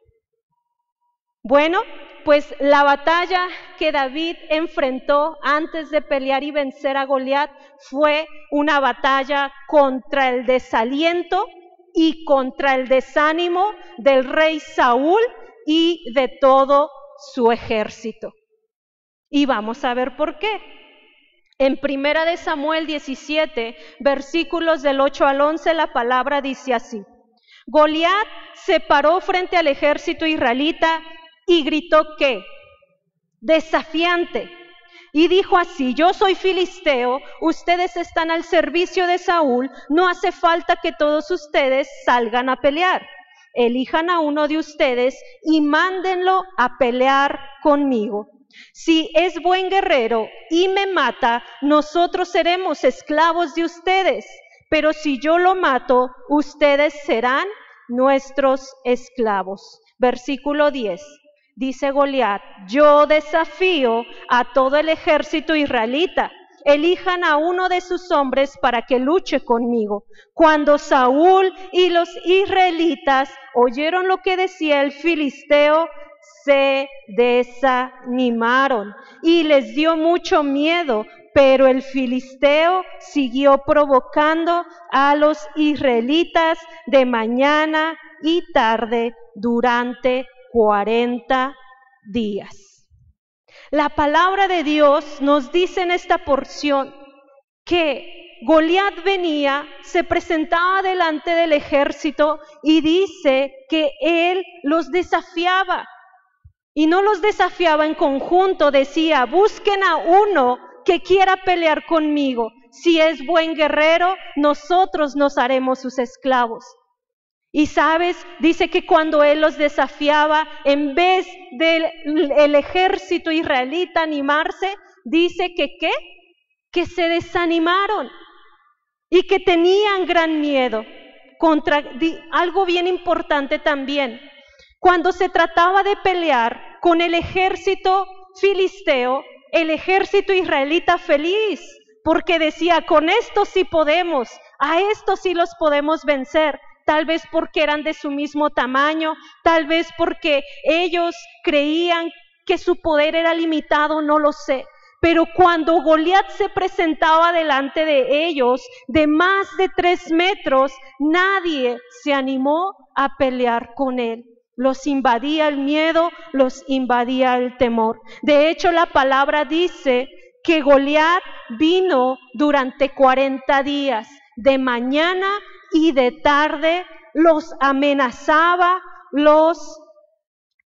Bueno, pues la batalla que David enfrentó antes de pelear y vencer a Goliat fue una batalla contra el desaliento y contra el desánimo del rey Saúl y de todo su ejército. Y vamos a ver por qué. En Primera de Samuel 17, versículos del 8 al 11, la palabra dice así: Goliat se paró frente al ejército israelita y gritó ¿qué? Desafiante. Y dijo así: yo soy filisteo, ustedes están al servicio de Saúl, no hace falta que todos ustedes salgan a pelear. Elijan a uno de ustedes y mándenlo a pelear conmigo. Si es buen guerrero y me mata, nosotros seremos esclavos de ustedes. Pero si yo lo mato, ustedes serán nuestros esclavos. Versículo 10. Dice Goliat: yo desafío a todo el ejército israelita. Elijan a uno de sus hombres para que luche conmigo. Cuando Saúl y los israelitas oyeron lo que decía el filisteo, se desanimaron y les dio mucho miedo, pero el filisteo siguió provocando a los israelitas de mañana y tarde durante 40 días. La palabra de Dios nos dice en esta porción que Goliat venía, se presentaba delante del ejército y dice que él los desafiaba. Y no los desafiaba en conjunto, decía: busquen a uno que quiera pelear conmigo. Si es buen guerrero, nosotros nos haremos sus esclavos. Y sabes, dice que cuando él los desafiaba, en vez del ejército israelita animarse, dice que ¿qué? Que se desanimaron y que tenían gran miedo. Algo bien importante también, cuando se trataba de pelear con el ejército filisteo, el ejército israelita feliz, porque decía: con esto sí podemos, a estos sí los podemos vencer. Tal vez porque eran de su mismo tamaño, tal vez porque ellos creían que su poder era limitado, no lo sé. Pero cuando Goliat se presentaba delante de ellos, de más de 3 metros, nadie se animó a pelear con él. Los invadía el miedo, los invadía el temor. De hecho, la palabra dice que Goliat vino durante 40 días, de mañana y de tarde los amenazaba, los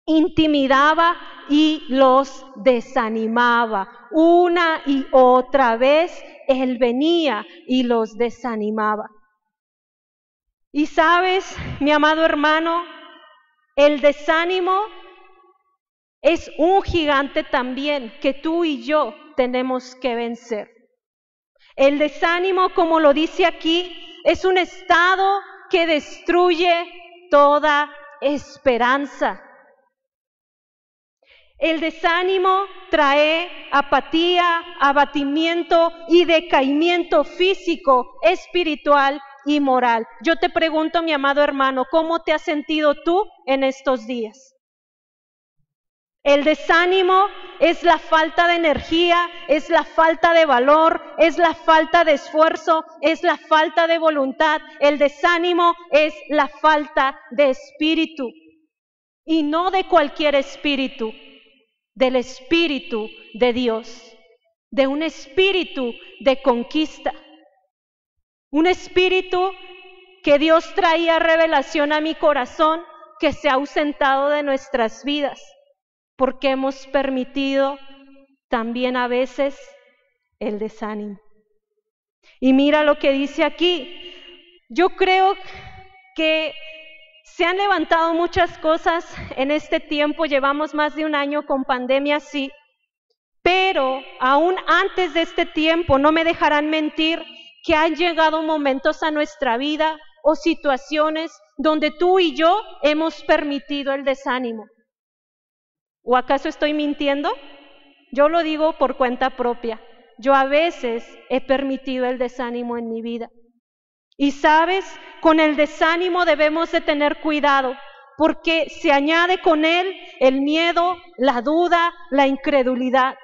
intimidaba y los desanimaba. Una y otra vez él venía y los desanimaba. Y sabes, mi amado hermano, el desánimo es un gigante también que tú y yo tenemos que vencer. El desánimo, como lo dice aquí, es un estado que destruye toda esperanza. El desánimo trae apatía, abatimiento y decaimiento físico, espiritual y moral. Yo te pregunto, mi amado hermano, ¿cómo te has sentido tú en estos días? El desánimo es la falta de energía, es la falta de valor, es la falta de esfuerzo, es la falta de voluntad. El desánimo es la falta de espíritu, y no de cualquier espíritu, del Espíritu de Dios, de un espíritu de conquista, un espíritu que Dios traía revelación a mi corazón, que se ha ausentado de nuestras vidas, porque hemos permitido también a veces el desánimo. Y mira lo que dice aquí. Yo creo que se han levantado muchas cosas en este tiempo, llevamos más de un año con pandemia, sí, pero aún antes de este tiempo, no me dejarán mentir, que han llegado momentos a nuestra vida o situaciones donde tú y yo hemos permitido el desánimo. ¿O acaso estoy mintiendo? Yo lo digo por cuenta propia. Yo a veces he permitido el desánimo en mi vida. Y sabes, con el desánimo debemos de tener cuidado, porque se añade con él el miedo, la duda, la incredulidad.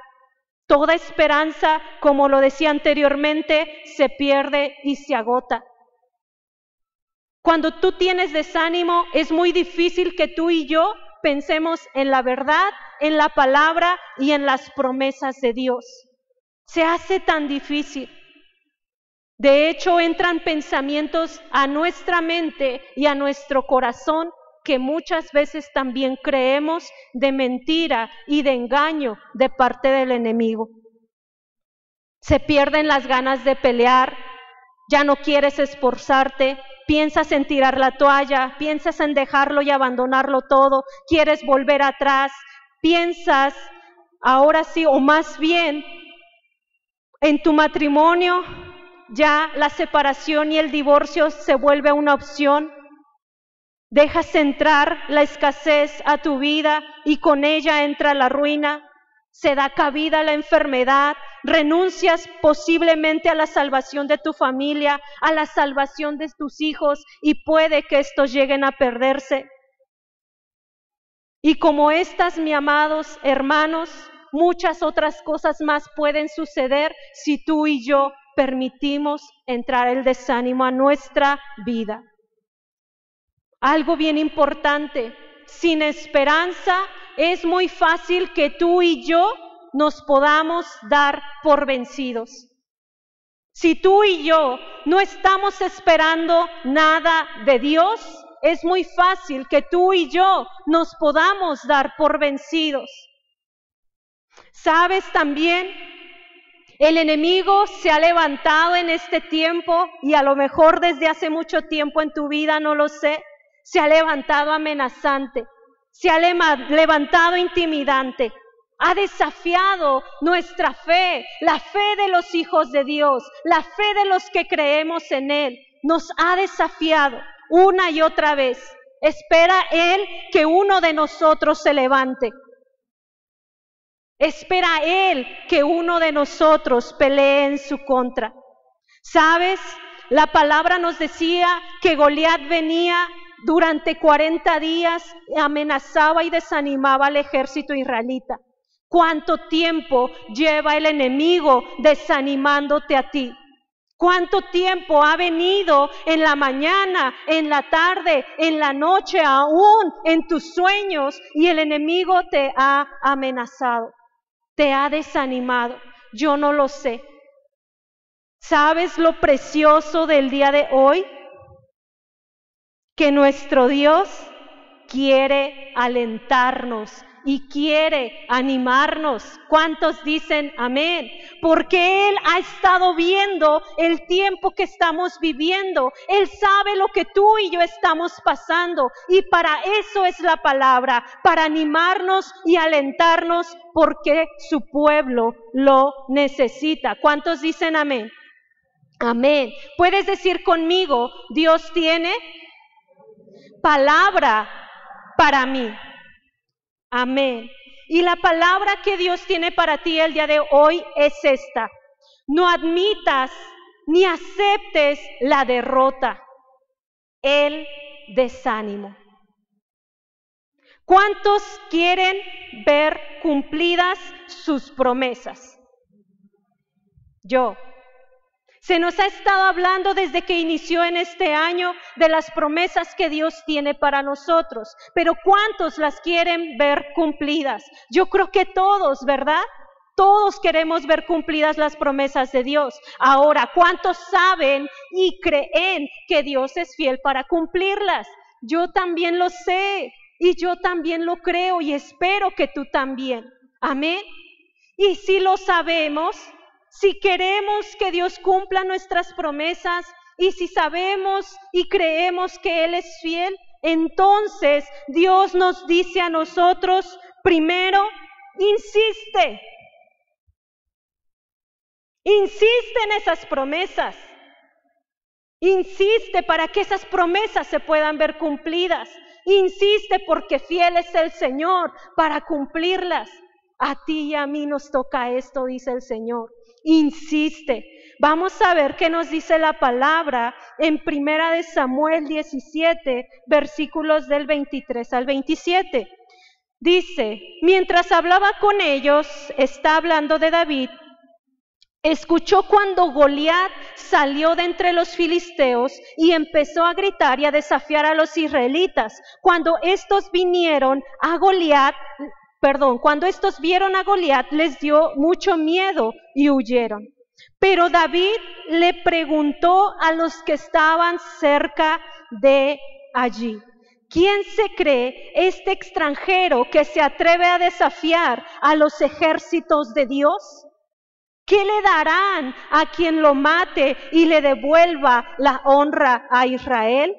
Toda esperanza, como lo decía anteriormente, se pierde y se agota. Cuando tú tienes desánimo, es muy difícil que tú y yo pensemos en la verdad, en la palabra y en las promesas de Dios. Se hace tan difícil. De hecho, entran pensamientos a nuestra mente y a nuestro corazón que muchas veces también creemos de mentira y de engaño de parte del enemigo. Se pierden las ganas de pelear, ya no quieres esforzarte, piensas en tirar la toalla, piensas en dejarlo y abandonarlo todo, quieres volver atrás, piensas ahora sí, o más bien en tu matrimonio, ya la separación y el divorcio se vuelve una opción. Dejas entrar la escasez a tu vida y con ella entra la ruina. Se da cabida a la enfermedad, renuncias posiblemente a la salvación de tu familia, a la salvación de tus hijos, y puede que estos lleguen a perderse. Y como estas, mis amados hermanos, muchas otras cosas más pueden suceder si tú y yo permitimos entrar el desánimo a nuestra vida. Algo bien importante, sin esperanza es muy fácil que tú y yo nos podamos dar por vencidos. Si tú y yo no estamos esperando nada de Dios, es muy fácil que tú y yo nos podamos dar por vencidos. ¿Sabes también? El enemigo se ha levantado en este tiempo, y a lo mejor desde hace mucho tiempo en tu vida, no lo sé, se ha levantado amenazante, se ha levantado intimidante, ha desafiado nuestra fe, la fe de los hijos de Dios, la fe de los que creemos en Él. Nos ha desafiado una y otra vez. Espera Él que uno de nosotros se levante. Espera Él que uno de nosotros pelee en su contra. ¿Sabes? La palabra nos decía que Goliat venía durante 40 días, amenazaba y desanimaba al ejército israelita. ¿Cuánto tiempo lleva el enemigo desanimándote a ti? ¿Cuánto tiempo ha venido en la mañana, en la tarde, en la noche, aún en tus sueños, y el enemigo te ha amenazado, te ha desanimado? Yo no lo sé. ¿Sabes lo precioso del día de hoy? que nuestro Dios quiere alentarnos y quiere animarnos. ¿Cuántos dicen amén? Porque Él ha estado viendo el tiempo que estamos viviendo. Él sabe lo que tú y yo estamos pasando. Y para eso es la palabra, para animarnos y alentarnos, porque su pueblo lo necesita. ¿Cuántos dicen amén? Amén. Puedes decir conmigo, Dios tiene palabra para mí. Amén. Y la palabra que Dios tiene para ti el día de hoy es esta: no admitas ni aceptes la derrota, el desánimo. ¿Cuántos quieren ver cumplidas sus promesas? Yo. Se nos ha estado hablando desde que inició en este año de las promesas que Dios tiene para nosotros, pero ¿cuántos las quieren ver cumplidas? Yo creo que todos, ¿verdad? Todos queremos ver cumplidas las promesas de Dios. Ahora, ¿cuántos saben y creen que Dios es fiel para cumplirlas? Yo también lo sé y yo también lo creo y espero que tú también. Amén. Y si lo sabemos, si queremos que Dios cumpla nuestras promesas y si sabemos y creemos que Él es fiel, entonces Dios nos dice a nosotros, primero, insiste. Insiste en esas promesas. Insiste para que esas promesas se puedan ver cumplidas. Insiste porque fiel es el Señor para cumplirlas. A ti y a mí nos toca esto, dice el Señor. Insiste. Vamos a ver qué nos dice la palabra en 1 Samuel 17, versículos del 23 al 27. Dice, mientras hablaba con ellos, está hablando de David, escuchó cuando Goliat salió de entre los filisteos y empezó a gritar y a desafiar a los israelitas. Cuando estos vieron a Goliat, les dio mucho miedo y huyeron. Pero David le preguntó a los que estaban cerca de allí, ¿quién se cree este extranjero que se atreve a desafiar a los ejércitos de Dios? ¿Qué le darán a quien lo mate y le devuelva la honra a Israel?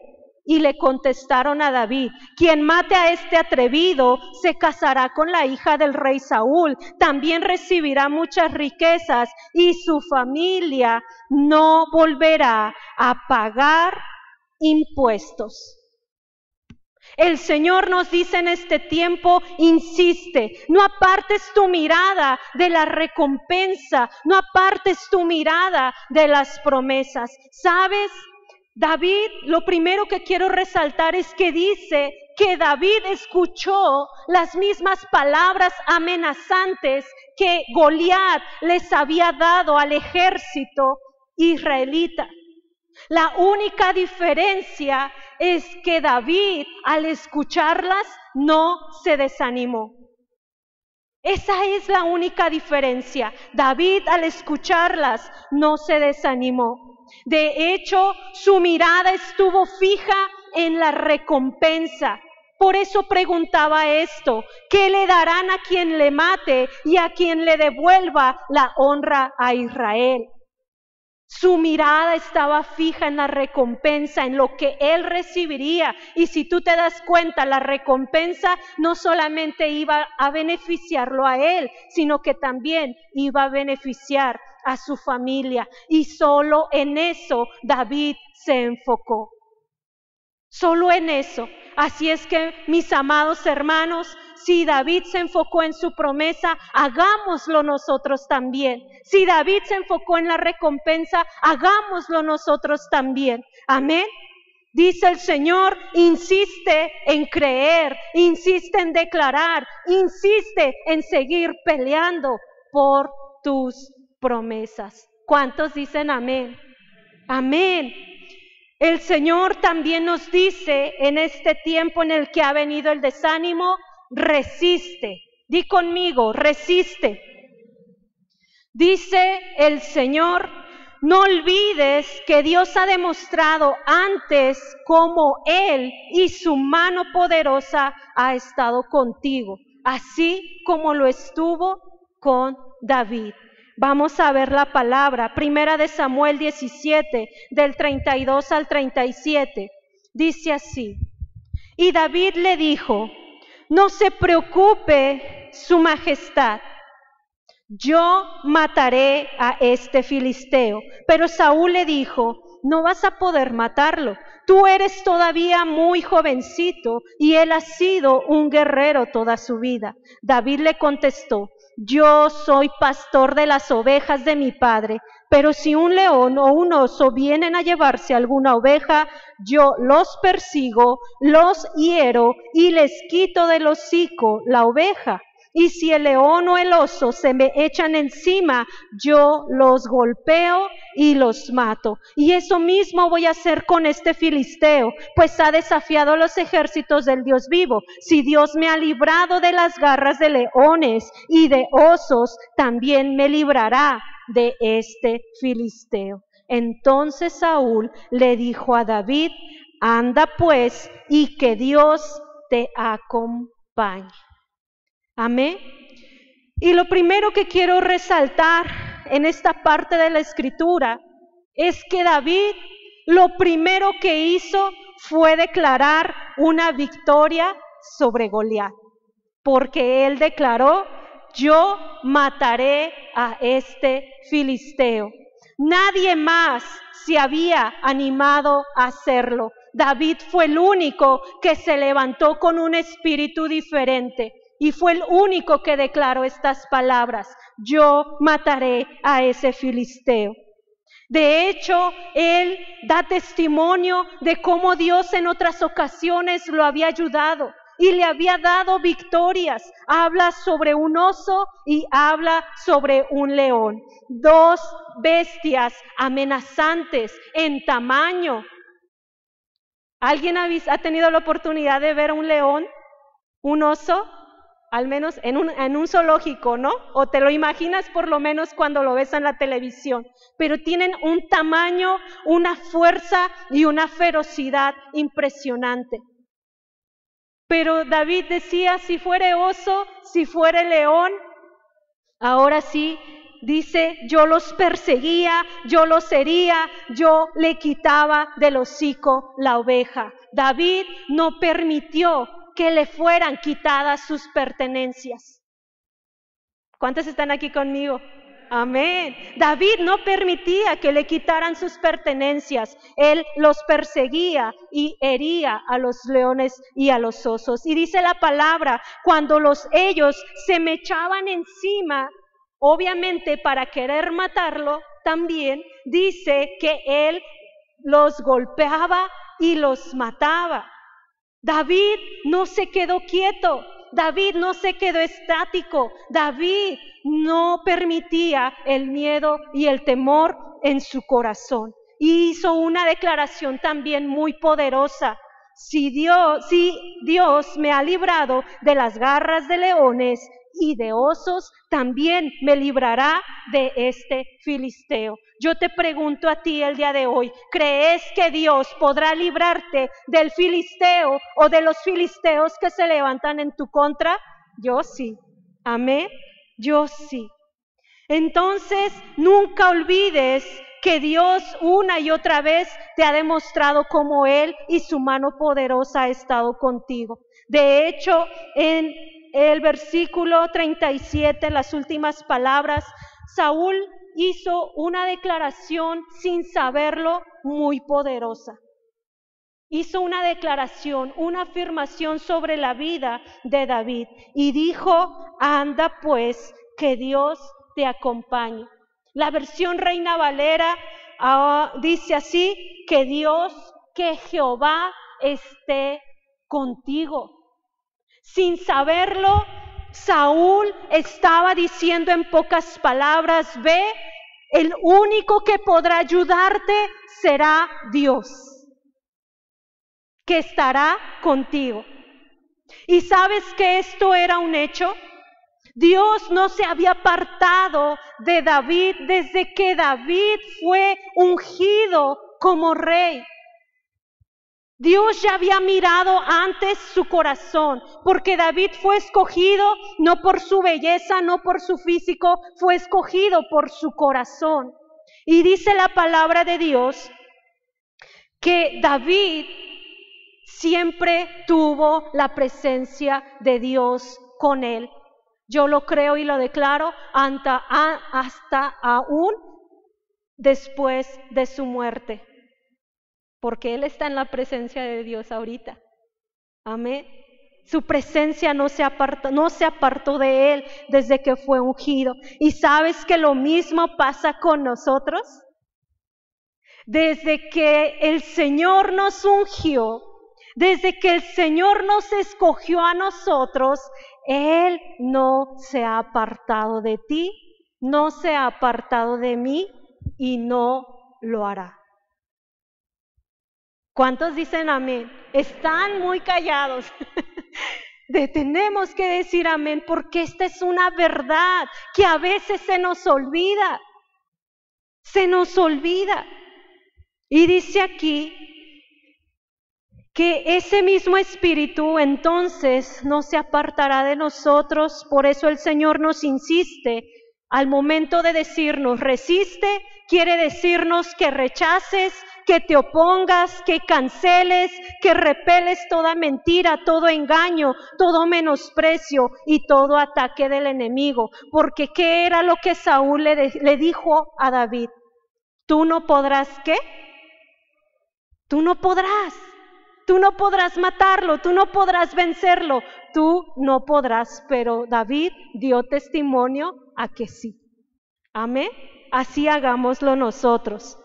Y le contestaron a David, quien mate a este atrevido se casará con la hija del rey Saúl, también recibirá muchas riquezas y su familia no volverá a pagar impuestos. El Señor nos dice en este tiempo, insiste, no apartes tu mirada de la recompensa, no apartes tu mirada de las promesas. ¿Sabes? David, lo primero que quiero resaltar es que dice que David escuchó las mismas palabras amenazantes que Goliat les había dado al ejército israelita. La única diferencia es que David, al escucharlas, no se desanimó. Esa es la única diferencia. David, al escucharlas, no se desanimó. De hecho, su mirada estuvo fija en la recompensa. Por eso preguntaba esto, ¿qué le darán a quien le mate y a quien le devuelva la honra a Israel? Su mirada estaba fija en la recompensa, en lo que él recibiría. Y si tú te das cuenta, la recompensa no solamente iba a beneficiarlo a él, sino que también iba a beneficiar a su familia. Y solo en eso David se enfocó. Solo en eso. Así es que, mis amados hermanos, si David se enfocó en su promesa, hagámoslo nosotros también. Si David se enfocó en la recompensa, hagámoslo nosotros también. Amén. Dice el Señor, insiste en creer, insiste en declarar, insiste en seguir peleando por tus promesas. ¿Cuántos dicen amén? Amén. El Señor también nos dice en este tiempo en el que ha venido el desánimo, resiste. Di conmigo, resiste. Dice el Señor, no olvides que Dios ha demostrado antes cómo Él y su mano poderosa ha estado contigo, así como lo estuvo con David. Vamos a ver la palabra, 1 Samuel 17, del 32 al 37. Dice así: y David le dijo: no se preocupe, su majestad, yo mataré a este filisteo. Pero Saúl le dijo: no vas a poder matarlo. Tú eres todavía muy jovencito y él ha sido un guerrero toda su vida. David le contestó: yo soy pastor de las ovejas de mi padre, pero si un león o un oso vienen a llevarse alguna oveja, yo los persigo, los hiero y les quito del hocico la oveja. Y si el león o el oso se me echan encima, yo los golpeo y los mato. Y eso mismo voy a hacer con este filisteo, pues ha desafiado los ejércitos del Dios vivo. Si Dios me ha librado de las garras de leones y de osos, también me librará de este filisteo. Entonces Saúl le dijo a David: anda pues, y que Dios te acompañe. Amén. Y lo primero que quiero resaltar en esta parte de la escritura es que David lo primero que hizo fue declarar una victoria sobre Goliat, porque él declaró: yo mataré a este filisteo. Nadie más se había animado a hacerlo. David fue el único que se levantó con un espíritu diferente. Y fue el único que declaró estas palabras: yo mataré a ese filisteo. De hecho, él da testimonio de cómo Dios en otras ocasiones lo había ayudado y le había dado victorias. Habla sobre un oso y habla sobre un león. Dos bestias amenazantes en tamaño. ¿Alguien ha tenido la oportunidad de ver un león, un oso? Al menos en un zoológico, ¿no? O te lo imaginas por lo menos cuando lo ves en la televisión. Pero tienen un tamaño, una fuerza y una ferocidad impresionante. Pero David decía: si fuere oso, si fuere león, ahora sí, dice: yo los perseguía, yo los hería, yo le quitaba del hocico la oveja. David no permitió que le fueran quitadas sus pertenencias. ¿Cuántos están aquí conmigo? Amén. David no permitía que le quitaran sus pertenencias. Él los perseguía y hería a los leones y a los osos. Y dice la palabra: cuando ellos se me echaban encima, obviamente para querer matarlo, también dice que él los golpeaba y los mataba. David no se quedó quieto, David no se quedó estático, David no permitía el miedo y el temor en su corazón. Y hizo una declaración también muy poderosa: si Dios me ha librado de las garras de leones y de osos, también me librará de este filisteo. Yo te pregunto a ti el día de hoy: ¿crees que Dios podrá librarte del filisteo o de los filisteos que se levantan en tu contra? Yo sí. Amén. Yo sí. Entonces, nunca olvides que Dios una y otra vez te ha demostrado cómo Él y su mano poderosa ha estado contigo. De hecho, en el versículo 37, las últimas palabras, Saúl hizo una declaración sin saberlo muy poderosa. Hizo una declaración, una afirmación sobre la vida de David y dijo: anda pues, que Dios te acompañe. La versión Reina Valera dice así: que Jehová esté contigo. Sin saberlo, Saúl estaba diciendo en pocas palabras: ve, el único que podrá ayudarte será Dios, que estará contigo. ¿Y sabes que esto era un hecho? Dios no se había apartado de David desde que David fue ungido como rey. Dios ya había mirado antes su corazón, porque David fue escogido no por su belleza, no por su físico, fue escogido por su corazón. Y dice la palabra de Dios que David siempre tuvo la presencia de Dios con él. Yo lo creo y lo declaro hasta aún después de su muerte, porque él está en la presencia de Dios ahorita. Amén. Su presencia no se apartó de él desde que fue ungido. ¿Y sabes que lo mismo pasa con nosotros? Desde que el Señor nos ungió, desde que el Señor nos escogió a nosotros, Él no se ha apartado de ti, no se ha apartado de mí y no lo hará. ¿Cuántos dicen amén? Están muy callados. Tenemos que decir amén, porque esta es una verdad que a veces se nos olvida. Se nos olvida. Y dice aquí que ese mismo espíritu entonces no se apartará de nosotros. Por eso el Señor nos insiste al momento de decirnos resiste, quiere decirnos que rechaces, que te opongas, que canceles, que repeles toda mentira, todo engaño, todo menosprecio y todo ataque del enemigo. Porque ¿qué era lo que Saúl le dijo a David? Tú no podrás, ¿qué? Tú no podrás matarlo, tú no podrás vencerlo, tú no podrás. Pero David dio testimonio a que sí. Amén. Así hagámoslo nosotros.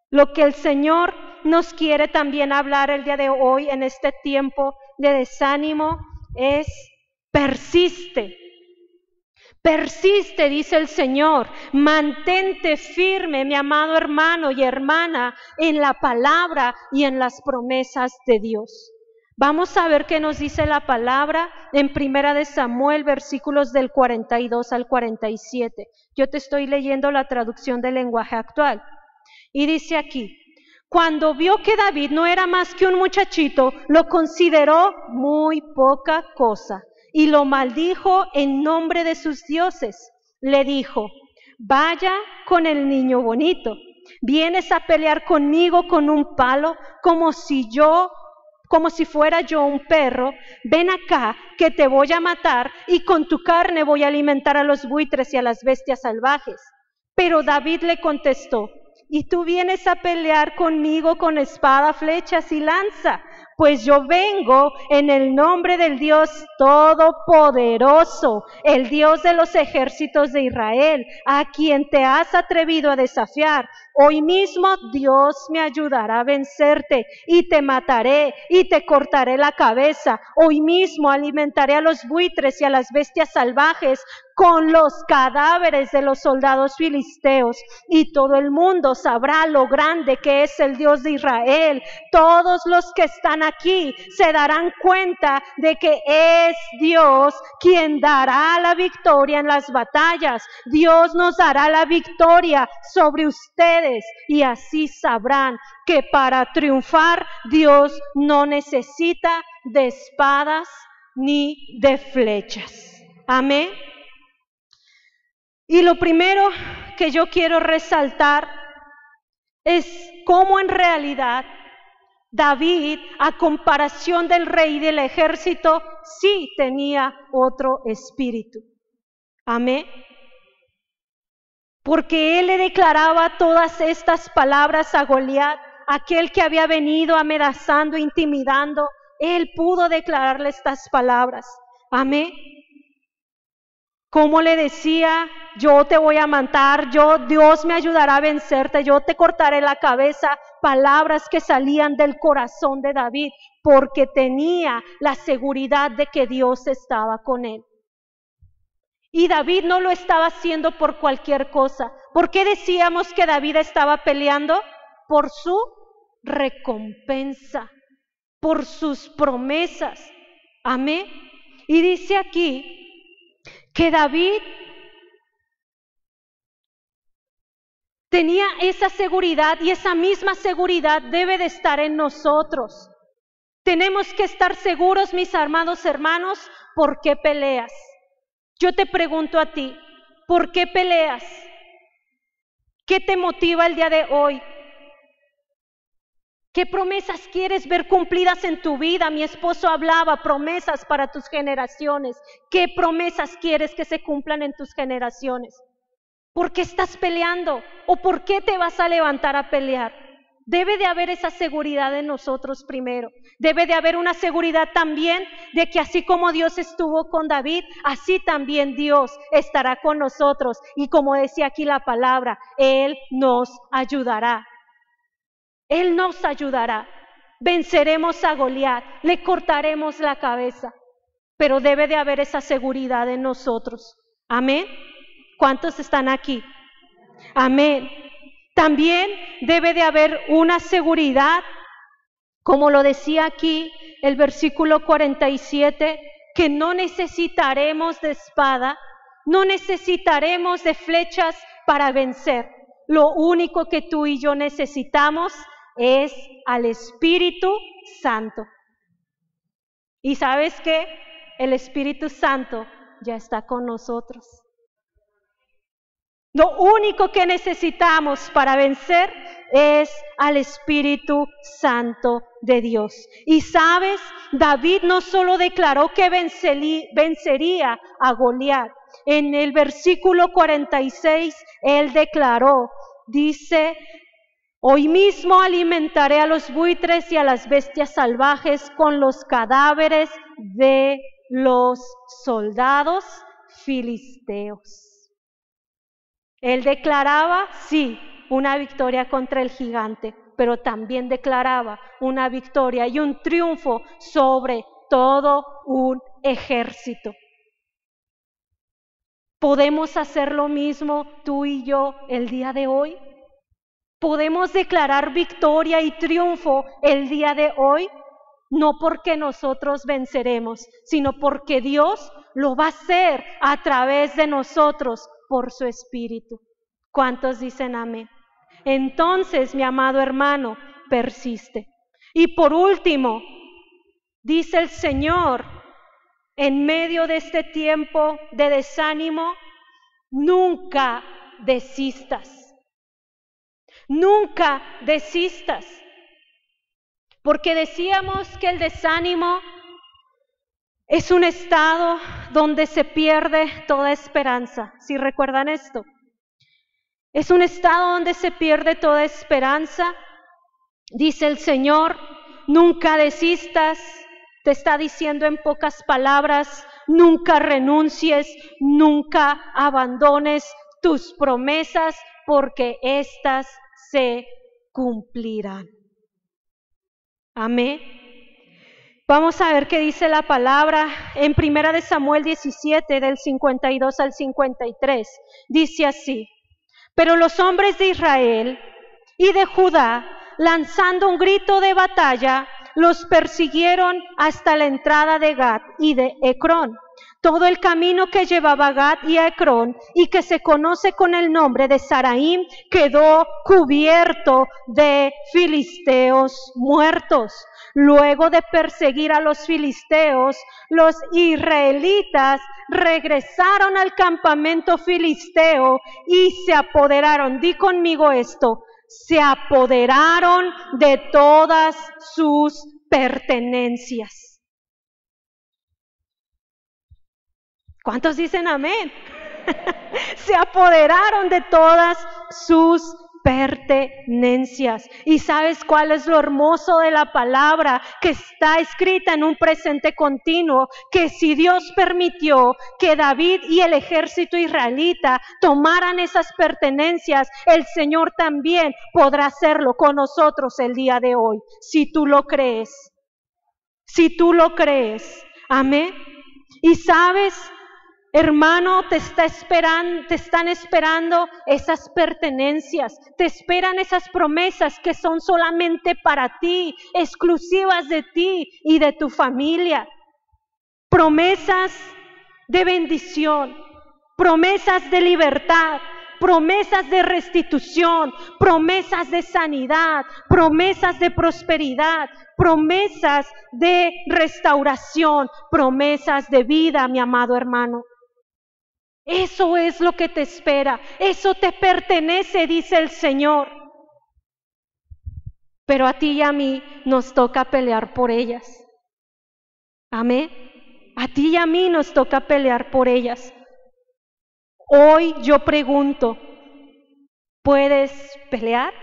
Lo que el Señor nos quiere también hablar el día de hoy en este tiempo de desánimo es persiste. Persiste, dice el Señor, mantente firme, mi amado hermano y hermana, en la palabra y en las promesas de Dios. Vamos a ver qué nos dice la palabra en 1 Samuel, versículos del 42 al 47. Yo te estoy leyendo la traducción del lenguaje actual. Y dice aquí, cuando vio que David no era más que un muchachito, lo consideró muy poca cosa y lo maldijo en nombre de sus dioses. Le dijo, vaya con el niño bonito, vienes a pelear conmigo con un palo como si fuera yo un perro. Ven acá que te voy a matar y con tu carne voy a alimentar a los buitres y a las bestias salvajes. Pero David le contestó, ¿y tú vienes a pelear conmigo con espada, flechas y lanza? Pues yo vengo en el nombre del Dios Todopoderoso, el Dios de los ejércitos de Israel, a quien te has atrevido a desafiar. Hoy mismo Dios me ayudará a vencerte y te mataré y te cortaré la cabeza. Hoy mismo alimentaré a los buitres y a las bestias salvajes con los cadáveres de los soldados filisteos, y todo el mundo sabrá lo grande que es el Dios de Israel. Todos los que están aquí se darán cuenta de que es Dios quien dará la victoria en las batallas. Dios nos dará la victoria sobre ustedes, y así sabrán que para triunfar Dios no necesita de espadas ni de flechas. Amén. Y lo primero que yo quiero resaltar es cómo en realidad David, a comparación del rey y del ejército, sí tenía otro espíritu. Amén. Porque él le declaraba todas estas palabras a Goliat, aquel que había venido amenazando, intimidando. Él pudo declararle estas palabras. Amén. Como le decía, yo te voy a matar, Dios me ayudará a vencerte, yo te cortaré la cabeza. Palabras que salían del corazón de David, porque tenía la seguridad de que Dios estaba con él. Y David no lo estaba haciendo por cualquier cosa. ¿Por qué decíamos que David estaba peleando? Por su recompensa, por sus promesas. Amén. Y dice aquí que David tenía esa seguridad y esa misma seguridad debe de estar en nosotros. Tenemos que estar seguros, mis amados hermanos, ¿por qué peleas? Yo te pregunto a ti, ¿por qué peleas? ¿Qué te motiva el día de hoy? ¿Qué promesas quieres ver cumplidas en tu vida? Mi esposo hablaba promesas para tus generaciones. ¿Qué promesas quieres que se cumplan en tus generaciones? ¿Por qué estás peleando? ¿O por qué te vas a levantar a pelear? Debe de haber esa seguridad en nosotros primero. Debe de haber una seguridad también de que así como Dios estuvo con David, así también Dios estará con nosotros. Y como decía aquí la palabra, Él nos ayudará. Él nos ayudará. Venceremos a Goliat, le cortaremos la cabeza. Pero debe de haber esa seguridad en nosotros. Amén. ¿Cuántos están aquí? Amén. También debe de haber una seguridad, como lo decía aquí el versículo 47, que no necesitaremos de espada, no necesitaremos de flechas para vencer. Lo único que tú y yo necesitamos es al Espíritu Santo. ¿Y sabes qué? El Espíritu Santo ya está con nosotros. Lo único que necesitamos para vencer es al Espíritu Santo de Dios. Y sabes, David no solo declaró que vencería a Goliat. En el versículo 46, él declaró, dice, hoy mismo alimentaré a los buitres y a las bestias salvajes con los cadáveres de los soldados filisteos. Él declaraba, sí, una victoria contra el gigante, pero también declaraba una victoria y un triunfo sobre todo un ejército. ¿Podemos hacer lo mismo tú y yo el día de hoy? ¿Podemos declarar victoria y triunfo el día de hoy? No porque nosotros venceremos, sino porque Dios lo va a hacer a través de nosotros por su Espíritu. ¿Cuántos dicen amén? Entonces, mi amado hermano, persiste. Y por último, dice el Señor, en medio de este tiempo de desánimo, nunca desistas. Nunca desistas. Porque decíamos que el desánimo es un estado donde se pierde toda esperanza. ¿Sí recuerdan esto? Es un estado donde se pierde toda esperanza. Dice el Señor, nunca desistas. Te está diciendo en pocas palabras, nunca renuncies, nunca abandones tus promesas, porque éstas se cumplirán. Amén. Vamos a ver qué dice la palabra en 1 Samuel 17, del 52 al 53. Dice así, pero los hombres de Israel y de Judá, lanzando un grito de batalla, los persiguieron hasta la entrada de Gat y de Ecrón. Todo el camino que llevaba a Gat y a Ecrón, y que se conoce con el nombre de Saraim, quedó cubierto de filisteos muertos. Luego de perseguir a los filisteos, los israelitas regresaron al campamento filisteo y se apoderaron, di conmigo esto, se apoderaron de todas sus pertenencias. ¿Cuántos dicen amén? Se apoderaron de todas sus pertenencias. ¿Y sabes cuál es lo hermoso de la palabra? Que está escrita en un presente continuo, que si Dios permitió que David y el ejército israelita tomaran esas pertenencias, el Señor también podrá hacerlo con nosotros el día de hoy, si tú lo crees. Si tú lo crees. Amén. Y sabes, hermano, te están esperando esas pertenencias, te esperan esas promesas que son solamente para ti, exclusivas de ti y de tu familia. Promesas de bendición, promesas de libertad, promesas de restitución, promesas de sanidad, promesas de prosperidad, promesas de restauración, promesas de vida, mi amado hermano. Eso es lo que te espera, eso te pertenece, dice el Señor. Pero a ti y a mí nos toca pelear por ellas. Amén. A ti y a mí nos toca pelear por ellas. Hoy yo pregunto, ¿puedes pelear?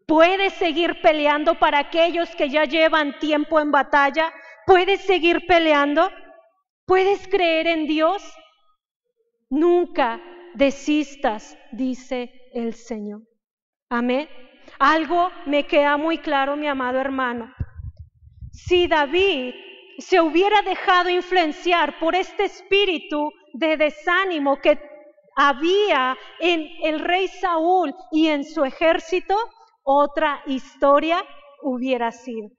¿Puedes seguir peleando para aquellos que ya llevan tiempo en batalla? ¿Puedes seguir peleando? ¿Puedes creer en Dios? Nunca desistas, dice el Señor. Amén. Algo me queda muy claro, mi amado hermano. Si David se hubiera dejado influenciar por este espíritu de desánimo que había en el rey Saúl y en su ejército, otra historia hubiera sido.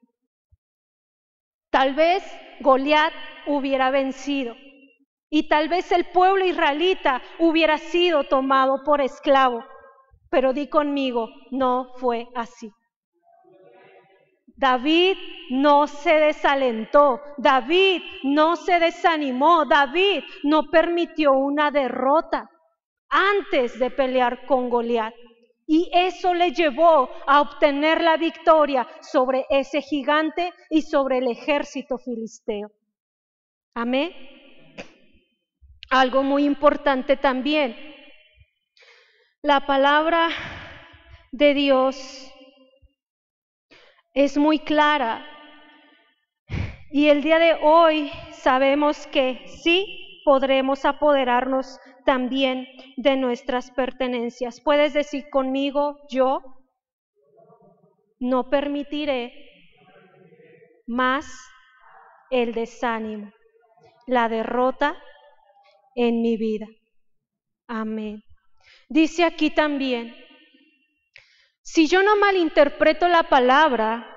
Tal vez Goliat hubiera vencido y tal vez el pueblo israelita hubiera sido tomado por esclavo. Pero di conmigo, no fue así. David no se desalentó, David no se desanimó, David no permitió una derrota antes de pelear con Goliat. Y eso le llevó a obtener la victoria sobre ese gigante y sobre el ejército filisteo. Amén. Algo muy importante también. La palabra de Dios es muy clara y el día de hoy sabemos que sí podremos apoderarnos también de nuestras pertenencias. Puedes decir conmigo, yo no permitiré más el desánimo, la derrota en mi vida. Amén. Dice aquí también, si yo no malinterpreto la palabra,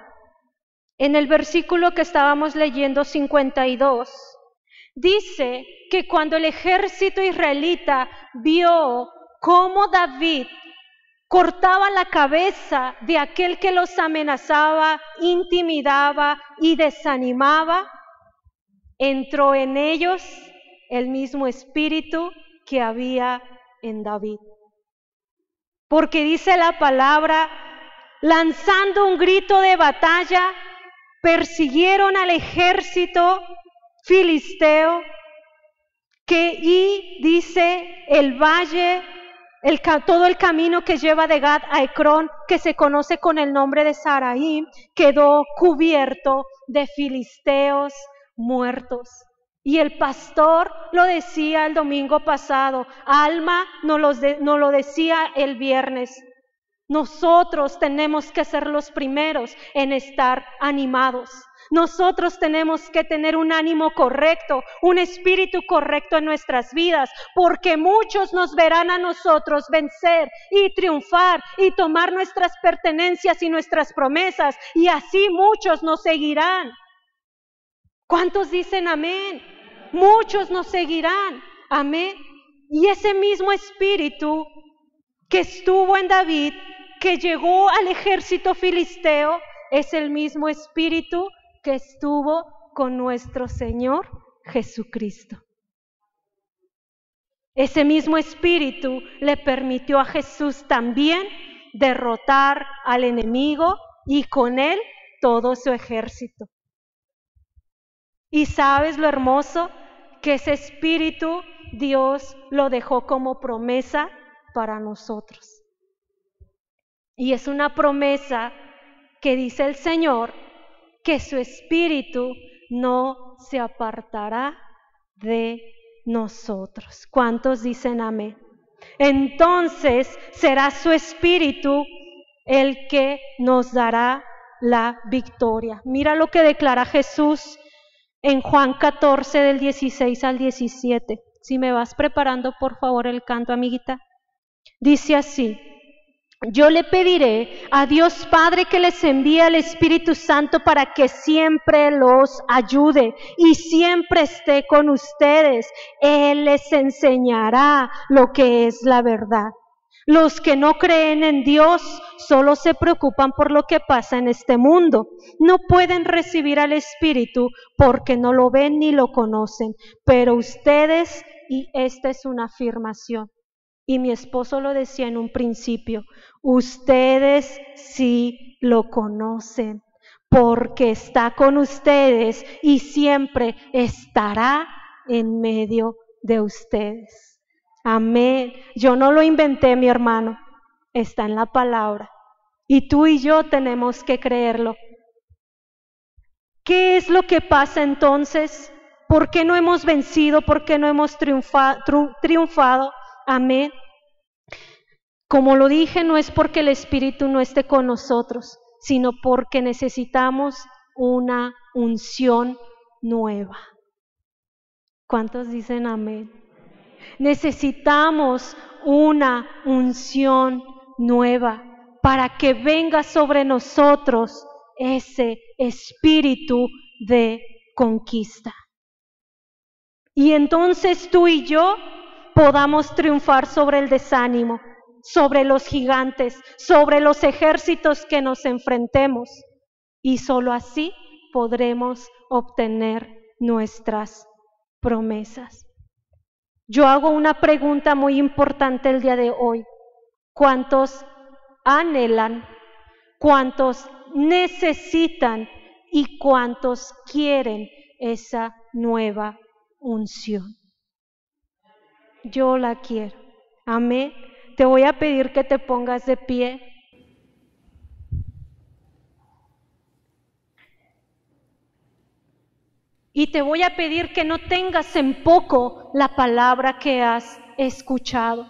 en el versículo que estábamos leyendo, 52, dice que cuando el ejército israelita vio cómo David cortaba la cabeza de aquel que los amenazaba, intimidaba y desanimaba, entró en ellos el mismo espíritu que había en David. Porque dice la palabra, lanzando un grito de batalla, persiguieron al ejército filisteo, y dice el valle, todo el camino que lleva de Gad a Ecrón, que se conoce con el nombre de Saraim, quedó cubierto de filisteos muertos. Y el pastor lo decía el domingo pasado, Alma nos lo decía el viernes. Nosotros tenemos que ser los primeros en estar animados. Nosotros tenemos que tener un ánimo correcto, un espíritu correcto en nuestras vidas, porque muchos nos verán a nosotros vencer y triunfar y tomar nuestras pertenencias y nuestras promesas, y así muchos nos seguirán. ¿Cuántos dicen amén? Muchos nos seguirán, amén. Y ese mismo espíritu que estuvo en David, que llegó al ejército filisteo, es el mismo espíritu que estuvo con nuestro Señor Jesucristo. Ese mismo espíritu le permitió a Jesús también derrotar al enemigo y con él todo su ejército. ¿Y sabes lo hermoso? Que ese espíritu Dios lo dejó como promesa para nosotros. Y es una promesa que dice el Señor, que su espíritu no se apartará de nosotros. ¿Cuántos dicen amén? Entonces será su espíritu el que nos dará la victoria. Mira lo que declara Jesús en Juan 14 del 16 al 17. Si me vas preparando por favor el canto, amiguita. Dice así: yo le pediré a Dios Padre que les envíe al Espíritu Santo para que siempre los ayude y siempre esté con ustedes. Él les enseñará lo que es la verdad. Los que no creen en Dios solo se preocupan por lo que pasa en este mundo. No pueden recibir al Espíritu porque no lo ven ni lo conocen. Pero ustedes, y esta es una afirmación, y mi esposo lo decía en un principio, ustedes sí lo conocen porque está con ustedes y siempre estará en medio de ustedes. Amén. Yo no lo inventé, mi hermano, está en la palabra y tú y yo tenemos que creerlo. ¿Qué es lo que pasa entonces? ¿Por qué no hemos vencido? ¿Por qué no hemos triunfado? Amén. Como lo dije, no es porque el Espíritu no esté con nosotros, sino porque necesitamos una unción nueva. ¿Cuántos dicen amén? Necesitamos una unción nueva para que venga sobre nosotros ese espíritu de conquista. Y entonces tú y yo podamos triunfar sobre el desánimo, sobre los gigantes, sobre los ejércitos que nos enfrentemos. Y solo así podremos obtener nuestras promesas. Yo hago una pregunta muy importante el día de hoy. ¿Cuántos anhelan? ¿Cuántos necesitan? ¿Y cuántos quieren esa nueva unción? Yo la quiero. Amén. Te voy a pedir que te pongas de pie. Y te voy a pedir que no tengas en poco la palabra que has escuchado.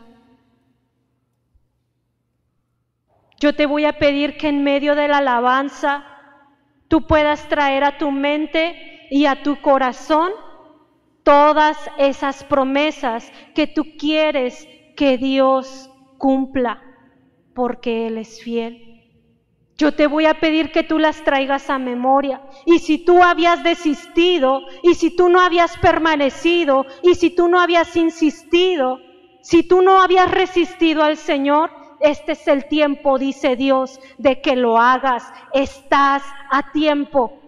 Yo te voy a pedir que en medio de la alabanza tú puedas traer a tu mente y a tu corazón todas esas promesas que tú quieres que Dios cumpla, porque Él es fiel. Yo te voy a pedir que tú las traigas a memoria. Y si tú habías desistido, y si tú no habías permanecido, y si tú no habías insistido, si tú no habías resistido al Señor, este es el tiempo, dice Dios, de que lo hagas. Estás a tiempo.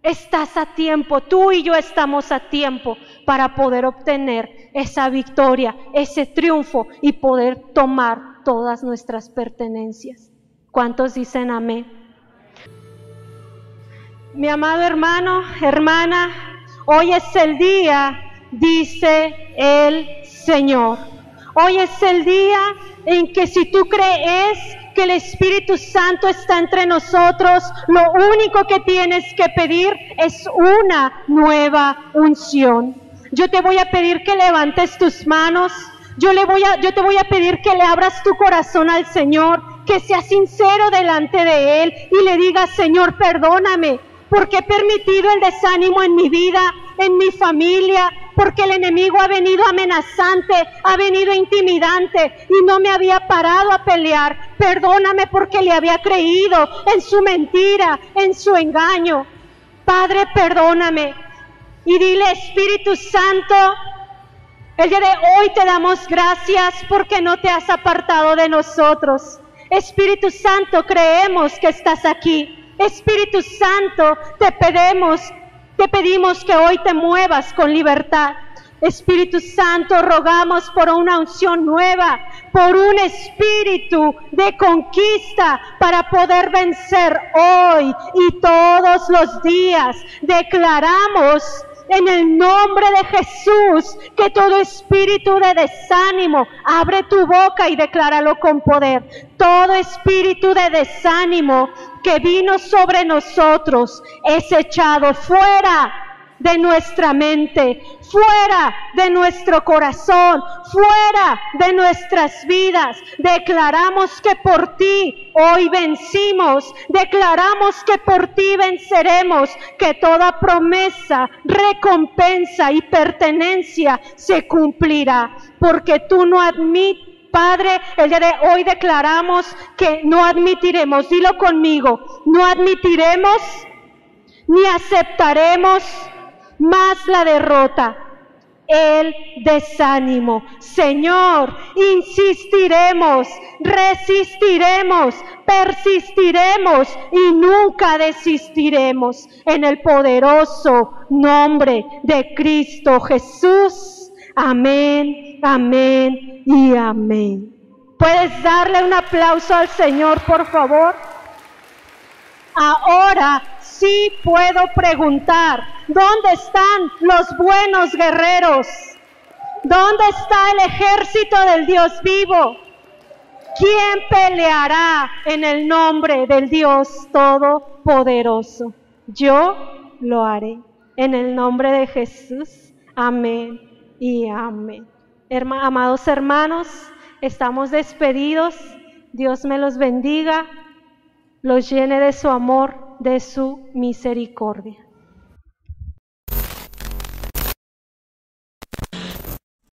Estás a tiempo. Tú y yo estamos a tiempo para poder obtener esa victoria, ese triunfo y poder tomar todas nuestras pertenencias. ¿Cuántos dicen amén? Mi amado hermano, hermana, hoy es el día, dice el Señor. Hoy es el día en que si tú crees que el Espíritu Santo está entre nosotros, lo único que tienes que pedir es una nueva unción. Yo te voy a pedir que levantes tus manos. Yo te voy a pedir que le abras tu corazón al Señor, que seas sincero delante de Él y le digas: Señor, perdóname, porque he permitido el desánimo en mi vida, en mi familia, porque el enemigo ha venido amenazante, ha venido intimidante y no me había parado a pelear. Perdóname porque le había creído en su mentira, en su engaño. Padre, perdóname. Y dile: Espíritu Santo, el día de hoy te damos gracias porque no te has apartado de nosotros. Espíritu Santo, creemos que estás aquí. Espíritu Santo, te pedimos que hoy te muevas con libertad. Espíritu Santo, rogamos por una unción nueva, por un espíritu de conquista para poder vencer hoy y todos los días. Declaramos en el nombre de Jesús que todo espíritu de desánimo, abre tu boca y decláralo con poder. Todo espíritu de desánimo que vino sobre nosotros es echado fuera de nuestra mente, fuera de nuestro corazón, fuera de nuestras vidas. Declaramos que por ti hoy vencimos, declaramos que por ti venceremos, que toda promesa, recompensa y pertenencia se cumplirá, porque tú no admites Padre, el día de hoy declaramos que no admitiremos, dilo conmigo, no admitiremos ni aceptaremos más la derrota, el desánimo. Señor, insistiremos, resistiremos, persistiremos y nunca desistiremos en el poderoso nombre de Cristo Jesús. Amén, amén y amén. ¿Puedes darle un aplauso al Señor, por favor? Ahora sí puedo preguntar, ¿dónde están los buenos guerreros? ¿Dónde está el ejército del Dios vivo? ¿Quién peleará en el nombre del Dios Todopoderoso? Yo lo haré. En el nombre de Jesús. Amén y amén. Amados hermanos, estamos despedidos. Dios me los bendiga, los llene de su amor, de su misericordia.